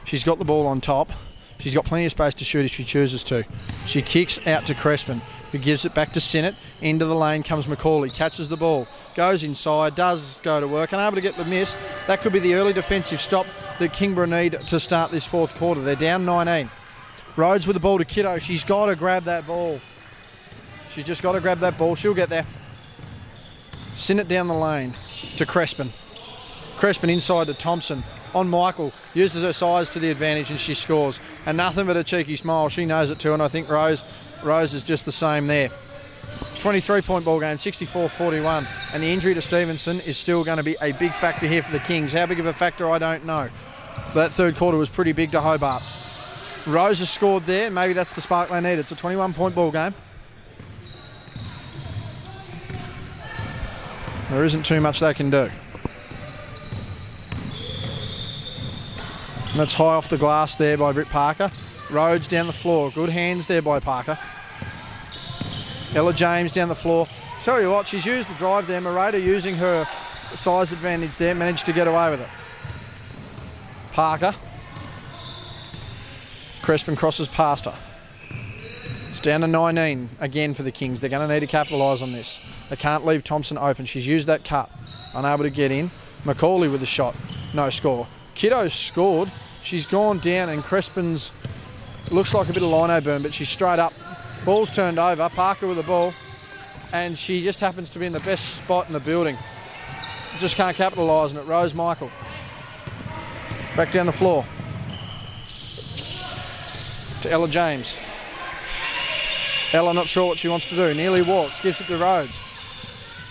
She's got the ball on top. She's got plenty of space to shoot if she chooses to. She kicks out to Crespin, who gives it back to Sinnott. Into the lane comes Macaulay, catches the ball, goes inside, does go to work, unable to get the miss. That could be the early defensive stop that Kingborough need to start this 4th quarter. They're down 19. Rhodes with the ball to Kiddo. She's got to grab that ball. She's just got to grab that ball. She'll get there. Sinnott down the lane to Crespin. Crespin inside to Thompson. On Michael. Uses her size to the advantage and she scores. And nothing but a cheeky smile. She knows it too, and I think Rose is just the same there. 23-point ball game, 64-41. And the injury to Stevenson is still going to be a big factor here for the Kings. How big of a factor, I don't know. But that 3rd quarter was pretty big to Hobart. Rose has scored there. Maybe that's the spark they need. It's a 21-point ball game. There isn't too much they can do. And that's high off the glass there by Britt Parker. Rhodes down the floor. Good hands there by Parker. Ella James down the floor. Tell you what, she's used the drive there. Morata using her size advantage there. Managed to get away with it. Parker. Crespin crosses past her. It's down to 19 again for the Kings. They're going to need to capitalise on this. They can't leave Thompson open. She's used that cut. Unable to get in. Macaulay with a shot. No score. Kiddo's scored. She's gone down and Crespin's looks like a bit of lino burn, but she's straight up. Ball's turned over. Parker with the ball. And she just happens to be in the best spot in the building. Just can't capitalise on it. Rose Michael. Back down the floor. To Ella James. Ella not sure what she wants to do. Nearly walks. Gives it to Rhodes.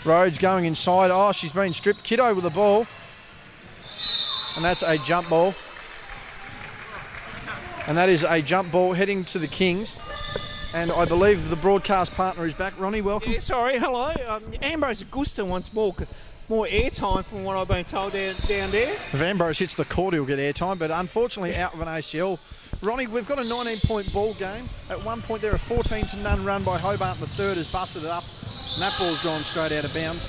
Rhodes going inside. Oh, she's been stripped. Kiddo with the ball. And that's a jump ball. And that is a jump ball heading to the Kings. And I believe the broadcast partner is back. Ronnie, welcome. Yeah, sorry, hello. Ambrose Augusta wants more airtime from what I've been told down there. If Ambrose hits the court, he'll get airtime, but unfortunately out of an ACL. Ronnie, we've got a 19-point ball game. At one point there, a 14-0 run by Hobart. The third has busted it up, and that ball's gone straight out of bounds.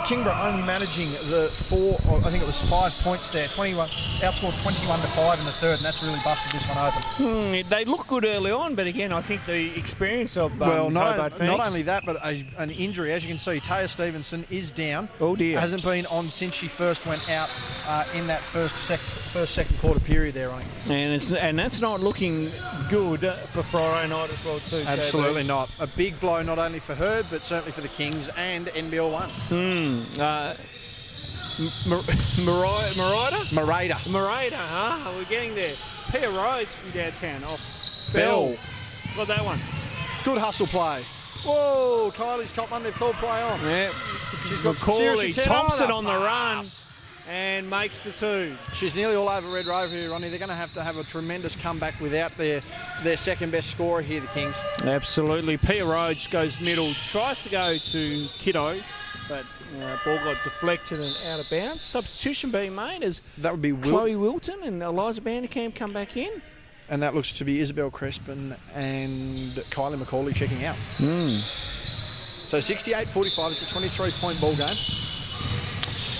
Kingborough only managing the 5 points there. 21 outscored 21-5 in the third, and that's really busted this one open. They look good early on, but again, I think the experience of not Hobart only that, but an injury. As you can see, Taya Stevenson is down. Oh dear, hasn't been on since she first went out in that second quarter period there, Ronnie. And that's not looking good for Friday night as well too. Absolutely JB. not. A big blow not only for her, but certainly for the Kings and NBL 1. Marada, huh? We're getting there. Pia Rhodes from downtown off Bell. Got that one. Good hustle play. Whoa, Kylie's caught one. They've called play on. Yeah. She's got Macaulay Thompson on the run pass. and makes the two. She's nearly all over Red Rover here, Ronnie. They're going to have a tremendous comeback without their second best scorer here, the Kings. Absolutely. Pia Rhodes goes middle, tries to go to Kiddo, but ball got deflected and out of bounds. Substitution being made as that would be Chloe Wilton and Eliza Vanderkamp come back in. And that looks to be Isabel Crespin and Kylie Macaulay checking out. So 68-45, it's a 23-point ball game.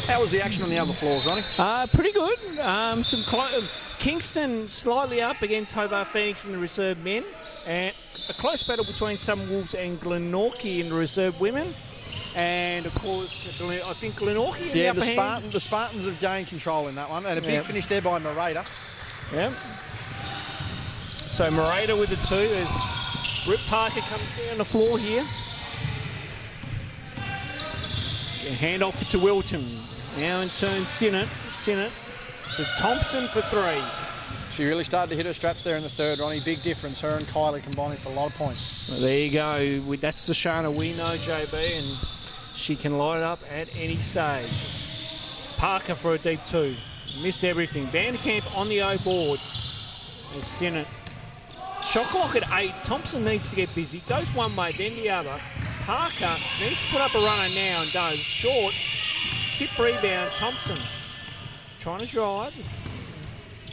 How was the action on the other floors, Ronnie? Pretty good. Kingston slightly up against Hobart Phoenix in the reserve men. And a close battle between Southern Wolves and Glenorchy in the reserve women. And, of course, I think Glenorchy in the upper hand. The Spartans have gained control in that one. And a big finish there by Marada. Yeah. So Marada with the two as Rip Parker comes down the floor here. Hand off to Wilton. Now in turn, Sinnott to Thompson for three. She really started to hit her straps there in the third, Ronnie. Big difference. Her and Kylie combining for a lot of points. Well, there you go. That's the Shana we know, JB, and she can light it up at any stage. Parker for a deep two. Missed everything. Vanderkamp on the O boards. There's Sinnott. Shot clock at 8. Thompson needs to get busy. Goes one way, then the other. Parker needs to put up a runner now and does. Short. Tip rebound. Thompson trying to drive.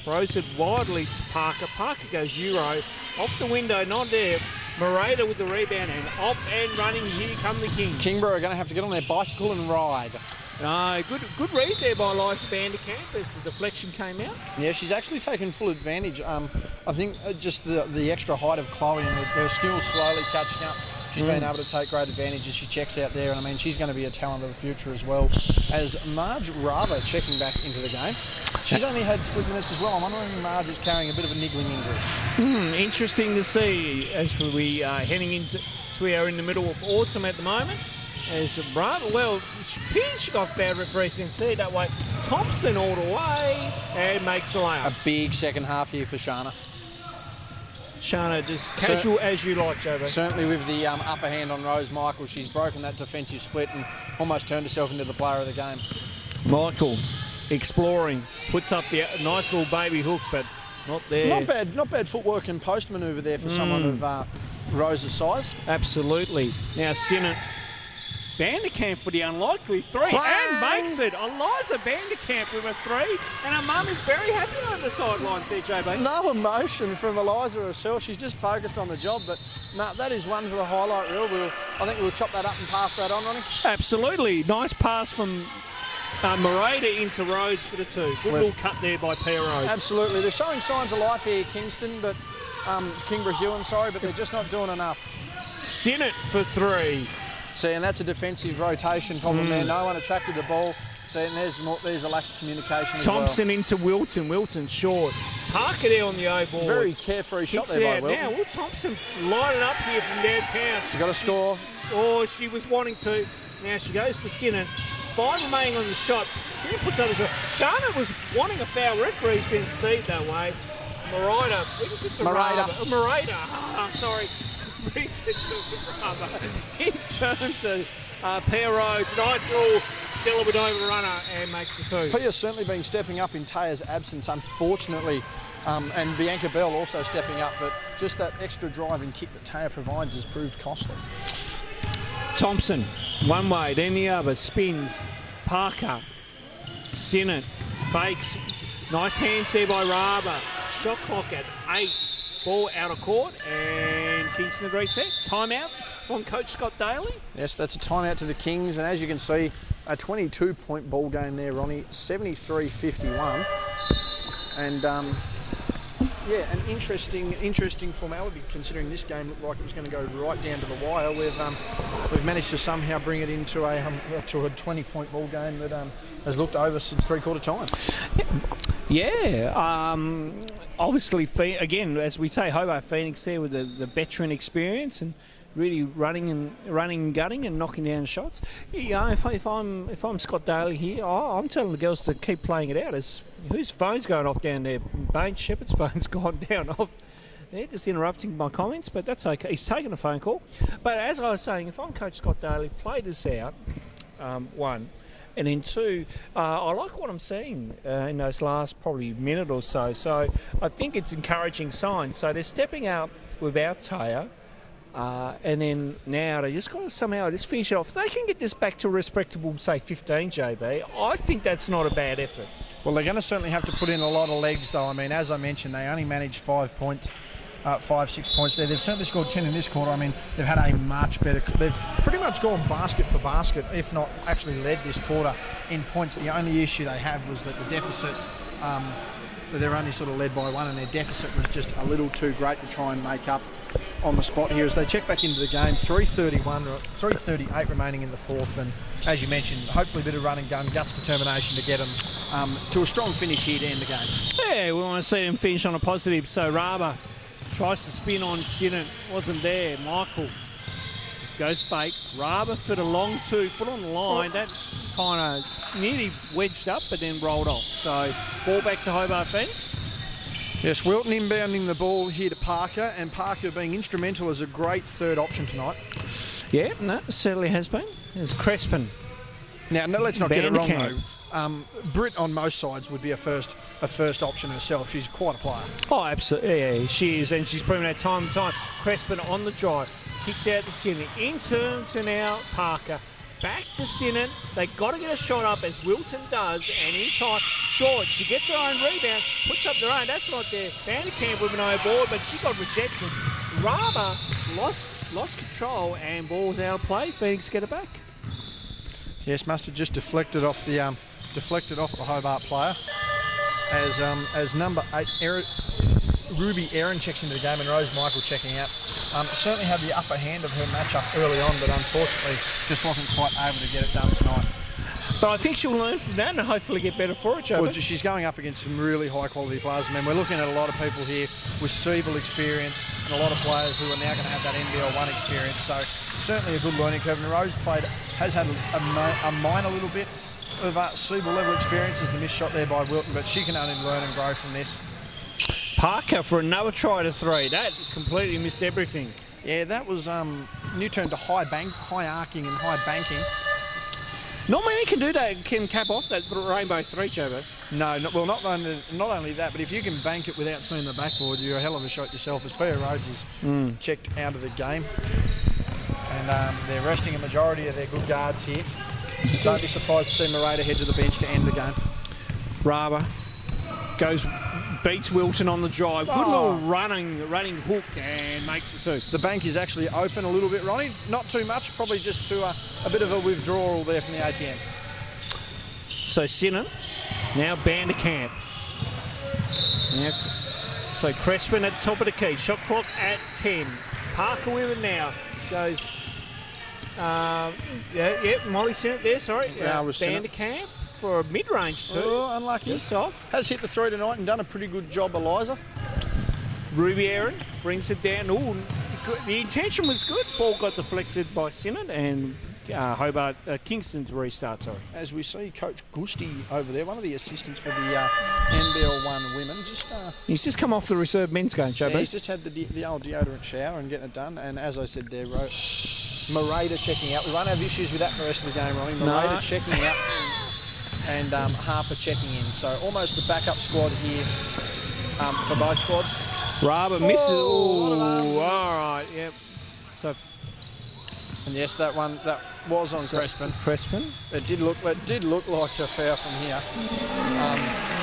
Throws it widely to Parker. Parker goes Euro. Off the window, not there. Marada with the rebound and off and running. Here come the Kings. Kingborough are going to have to get on their bicycle and ride. Good read there by Eliza Vanderkamp as the deflection came out. Yeah, she's actually taken full advantage. I think just the extra height of Chloe and her skills slowly catching up. She's been able to take great advantage as she checks out there, and I mean, she's going to be a talent of the future as well. As Marge Rava checking back into the game. She's only had split minutes as well. I'm wondering if Marge is carrying a bit of a niggling injury. Interesting to see as we are heading into, so we are in the middle of autumn at the moment. As Rava, she got bad referees, didn't see it that way. Thompson all the way and makes the layup. A big second half here for Shana. Shana, just casual as you like, Jobo. Certainly with the upper hand on Rose Michael. She's broken that defensive split and almost turned herself into the player of the game. Michael, exploring, puts up the nice little baby hook, but not there. Not bad footwork and post manoeuvre there for someone of Rose's size. Absolutely. Now Sinnott. Vanderkamp for the unlikely three. Bang! And makes it. Eliza Vanderkamp with a three. And her mum is very happy on the sidelines there, JB. No emotion from Eliza herself. She's just focused on the job. But no, that is one for the highlight reel. I think we'll chop that up and pass that on, Ronnie. Absolutely. Nice pass from Marada into Rhodes for the two. Good little cut there by Pia Rhodes. Absolutely. They're showing signs of life here, Kingston, but Kingborough-Huon, but they're just not doing enough. Sinnott for three. See, and that's a defensive rotation problem there. No one attracted the ball. See, and there's a lack of communication Thompson as well. into Wilton. Wilton short. Parker there on the O board. Very carefree shot there by Wilton. Now, will Thompson line it up here from downtown? She's got to score. Or she was wanting to. Now she goes to Sinnott. 5 remaining on the shot. Sinnott puts up a shot. Shana was wanting a foul. Referees didn't see it that way. Marada. Marada. Sorry. Reads it to Bravo. He turned to Pia Rhodes. Nice little Della with over the runner and makes the 2. Pia's certainly been stepping up in Taya's absence, unfortunately, and Bianca Bell also stepping up, but just that extra drive and kick that Taya provides has proved costly. Thompson, one way, then the other, spins. Parker, Sinnott, fakes. Nice hands there by Raba. Shot clock at 8. Ball out of court, and Kingston agrees set. Timeout from Coach Scott Daly. Yes, that's a timeout to the Kings, and as you can see, a 22-point ball game there, Ronnie, 73-51. And yeah, an interesting formality considering this game looked like it was going to go right down to the wire. We've managed to somehow bring it into a 20-point ball game that has looked over since three-quarter time. Yeah, obviously, again, as we say, Hobart Phoenix there with the veteran experience and really running, gutting, and knocking down shots. You know, if I'm Scott Daly here, I'm telling the girls to keep playing it out. Whose phone's going off down there? Bain Shepherd's phone's gone down off. They're just interrupting my comments, but that's okay. He's taking a phone call. But as I was saying, if I'm Coach Scott Daly, play this out, one. And then 2, I like what I'm seeing in those last probably minute or so. So I think it's encouraging signs. So they're stepping out without Taya. And then now they just got to somehow just finish it off. They can get this back to a respectable, say, 15, JB. I think that's not a bad effort. Well, they're going to certainly have to put in a lot of legs, though. I mean, as I mentioned, they only managed 5 points. 6 points there. They've certainly scored 10 in this quarter. I mean, they've had a much better... They've pretty much gone basket for basket, if not actually led this quarter in points. The only issue they have was that the deficit... they're only sort of led by 1, and their deficit was just a little too great to try and make up on the spot here as they check back into the game. 3:38 remaining in the fourth, and as you mentioned, hopefully a bit of run and gun, guts, determination to get them to a strong finish here to end the game. Yeah, we want to see them finish on a positive. So Raba tries to spin on Sinnott, wasn't there. Michael goes fake. Raba for the long 2, foot on the line. That kind of nearly wedged up, but then rolled off. So ball back to Hobart Phoenix. Yes, Wilton inbounding the ball here to Parker, and Parker being instrumental as a great third option tonight. Yeah, no, certainly has been. There's Crespin. Now, no, let's not get it wrong, Vanderkamp. though. Britt on most sides would be a first option herself. She's quite a player. Oh, absolutely. Yeah, she is, and she's proven that time and time. Crespin on the drive. Kicks out to Sinnott. In turn to now Parker. Back to Sinnott. They got to get a shot up as Wilton does, and in time, short. She gets her own rebound, puts up their own. That's not there. Vanderkamp with an eye board, but she got rejected. Raba lost control, and ball's out of play. Phoenix get it back. Yes, must have just deflected off the Hobart player as number 8 Ruby Aaron checks into the game and Rose Michael checking out. Certainly had the upper hand of her matchup early on, but unfortunately just wasn't quite able to get it done tonight. But I think she'll learn from that and hopefully get better for it, Joe. Well, she's going up against some really high-quality players. I mean, we're looking at a lot of people here with Siebel experience and a lot of players who are now going to have that NBL1 experience. So certainly a good learning curve. And Rose has had a minor little bit of Siebel level experience as the missed shot there by Wilton, but she can only learn and grow from this. Parker for another try to 3. That completely missed everything. Yeah, that was new turn to high arcing and high banking. Not many can do that, can cap off that rainbow 3, Joe. No, not only that, but if you can bank it without seeing the backboard, you're a hell of a shot yourself. As Pia Rhodes is checked out of the game. And they're resting a majority of their good guards here. So don't be surprised to see Morata head to the bench to end the game. Raba beats Wilton on the drive. Good little running hook and makes the 2. The bank is actually open a little bit, Ronnie. Not too much, probably just to a bit of a withdrawal there from the ATM. So Sinnott, now Vanderkamp. So Crespin at top of the key. Shot clock at 10. Parker with it now. Goes, Molly Sinnott there, sorry. Vanderkamp for a mid-range 2. Oh, unlucky. Just off. Has hit the 3 tonight and done a pretty good job, Eliza. Ruby Aaron brings it down. Ooh, the intention was good. Ball got deflected by Sinnott and Hobart, Kingston's restart, sorry. As we see Coach Gusti over there, one of the assistants for the NBL1 women. He's just come off the reserve men's game, Joe. Yeah, he's just had the old deodorant shower and getting it done. And as I said there, Morada checking out. We won't have issues with that for the rest of the game, Ronnie. Morada checking out and Harper checking in. So almost the backup squad here for both squads. Raber misses. a lot of Ooh, arms. all right, yep. So And yes, that was on Crespin. Crespin. It did look like a foul from here,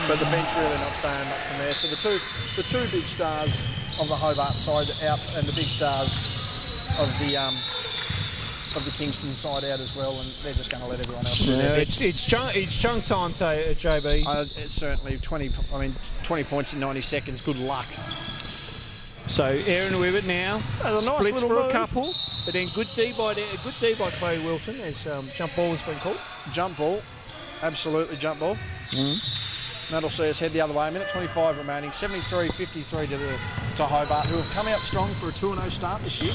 but the bench really not saying much from there. So the two big stars of the Hobart side out, and the big stars of the Kingston side out as well, and they're just going to let everyone else do their bit. It's chunk time, JB. It's certainly 20 points in 90 seconds. Good luck. So Aaron with it now. That's a nice splits little for move. a couple, but then good D by Chloe Wilson as jump ball has been called. Jump ball, absolutely jump ball. That'll see us head the other way. A minute 25 remaining. 73-53 to Hobart, who have come out strong for a 2-0 start this year.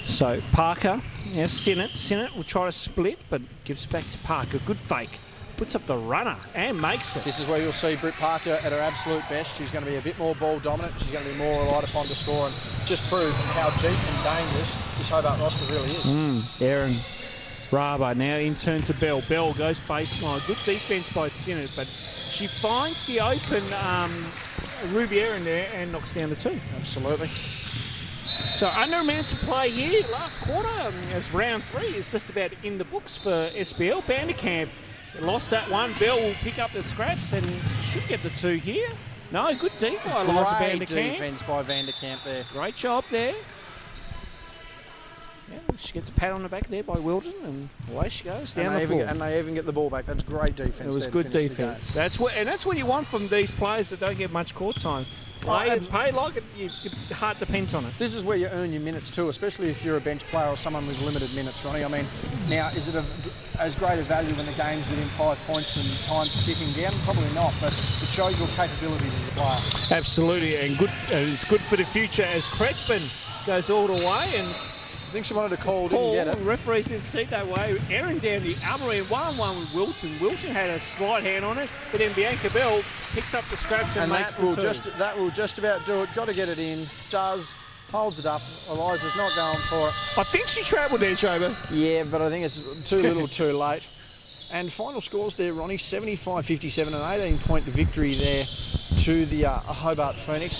So Parker, yes, Sinnott will try to split, but gives back to Parker. Good fake. Puts up the runner and makes it. This is where you'll see Britt Parker at her absolute best. She's going to be a bit more ball dominant. She's going to be more relied upon to score and just prove how deep and dangerous this Hobart roster really is. Aaron Raber now in turn to Bell. Bell goes baseline. Good defence by Sinnott, but she finds the open Ruby Aaron there and knocks down the two. Absolutely. So under a minute to play here, last quarter, as round 3 is just about in the books for SBL. Vanderkamp lost that one. Bell will pick up the scraps and should get the 2 here. No, good deep by Eliza Great Vanderkamp. defence by Vanderkamp there. Great job there. Yeah, she gets a pat on the back there by Wilton, and away she goes down the floor. And they even get the ball back. That's great defence. It was good defence. That's what you want from these players that don't get much court time. Play like it. Your heart depends on it. This is where you earn your minutes too, especially if you're a bench player or someone with limited minutes, Ronnie. I mean, now, is it as great a value when the game's within 5 points and time's ticking down? Probably not, but it shows your capabilities as a player. Absolutely, and good. It's good for the future as Crespin goes all the way and. I think she wanted to call, didn't get it. Referees didn't see it that way. Aaron down the other end, 1-1 with Wilton. Wilton had a slight hand on it, but then Bianca Bell picks up the scraps and makes the two. That will just about do it. Got to get it in. Does. Holds it up. Eliza's not going for it. I think she travelled there, Joba. Yeah, but I think it's too little too late. And final scores there, Ronnie, 75-57, an 18-point victory there to the Hobart Phoenix.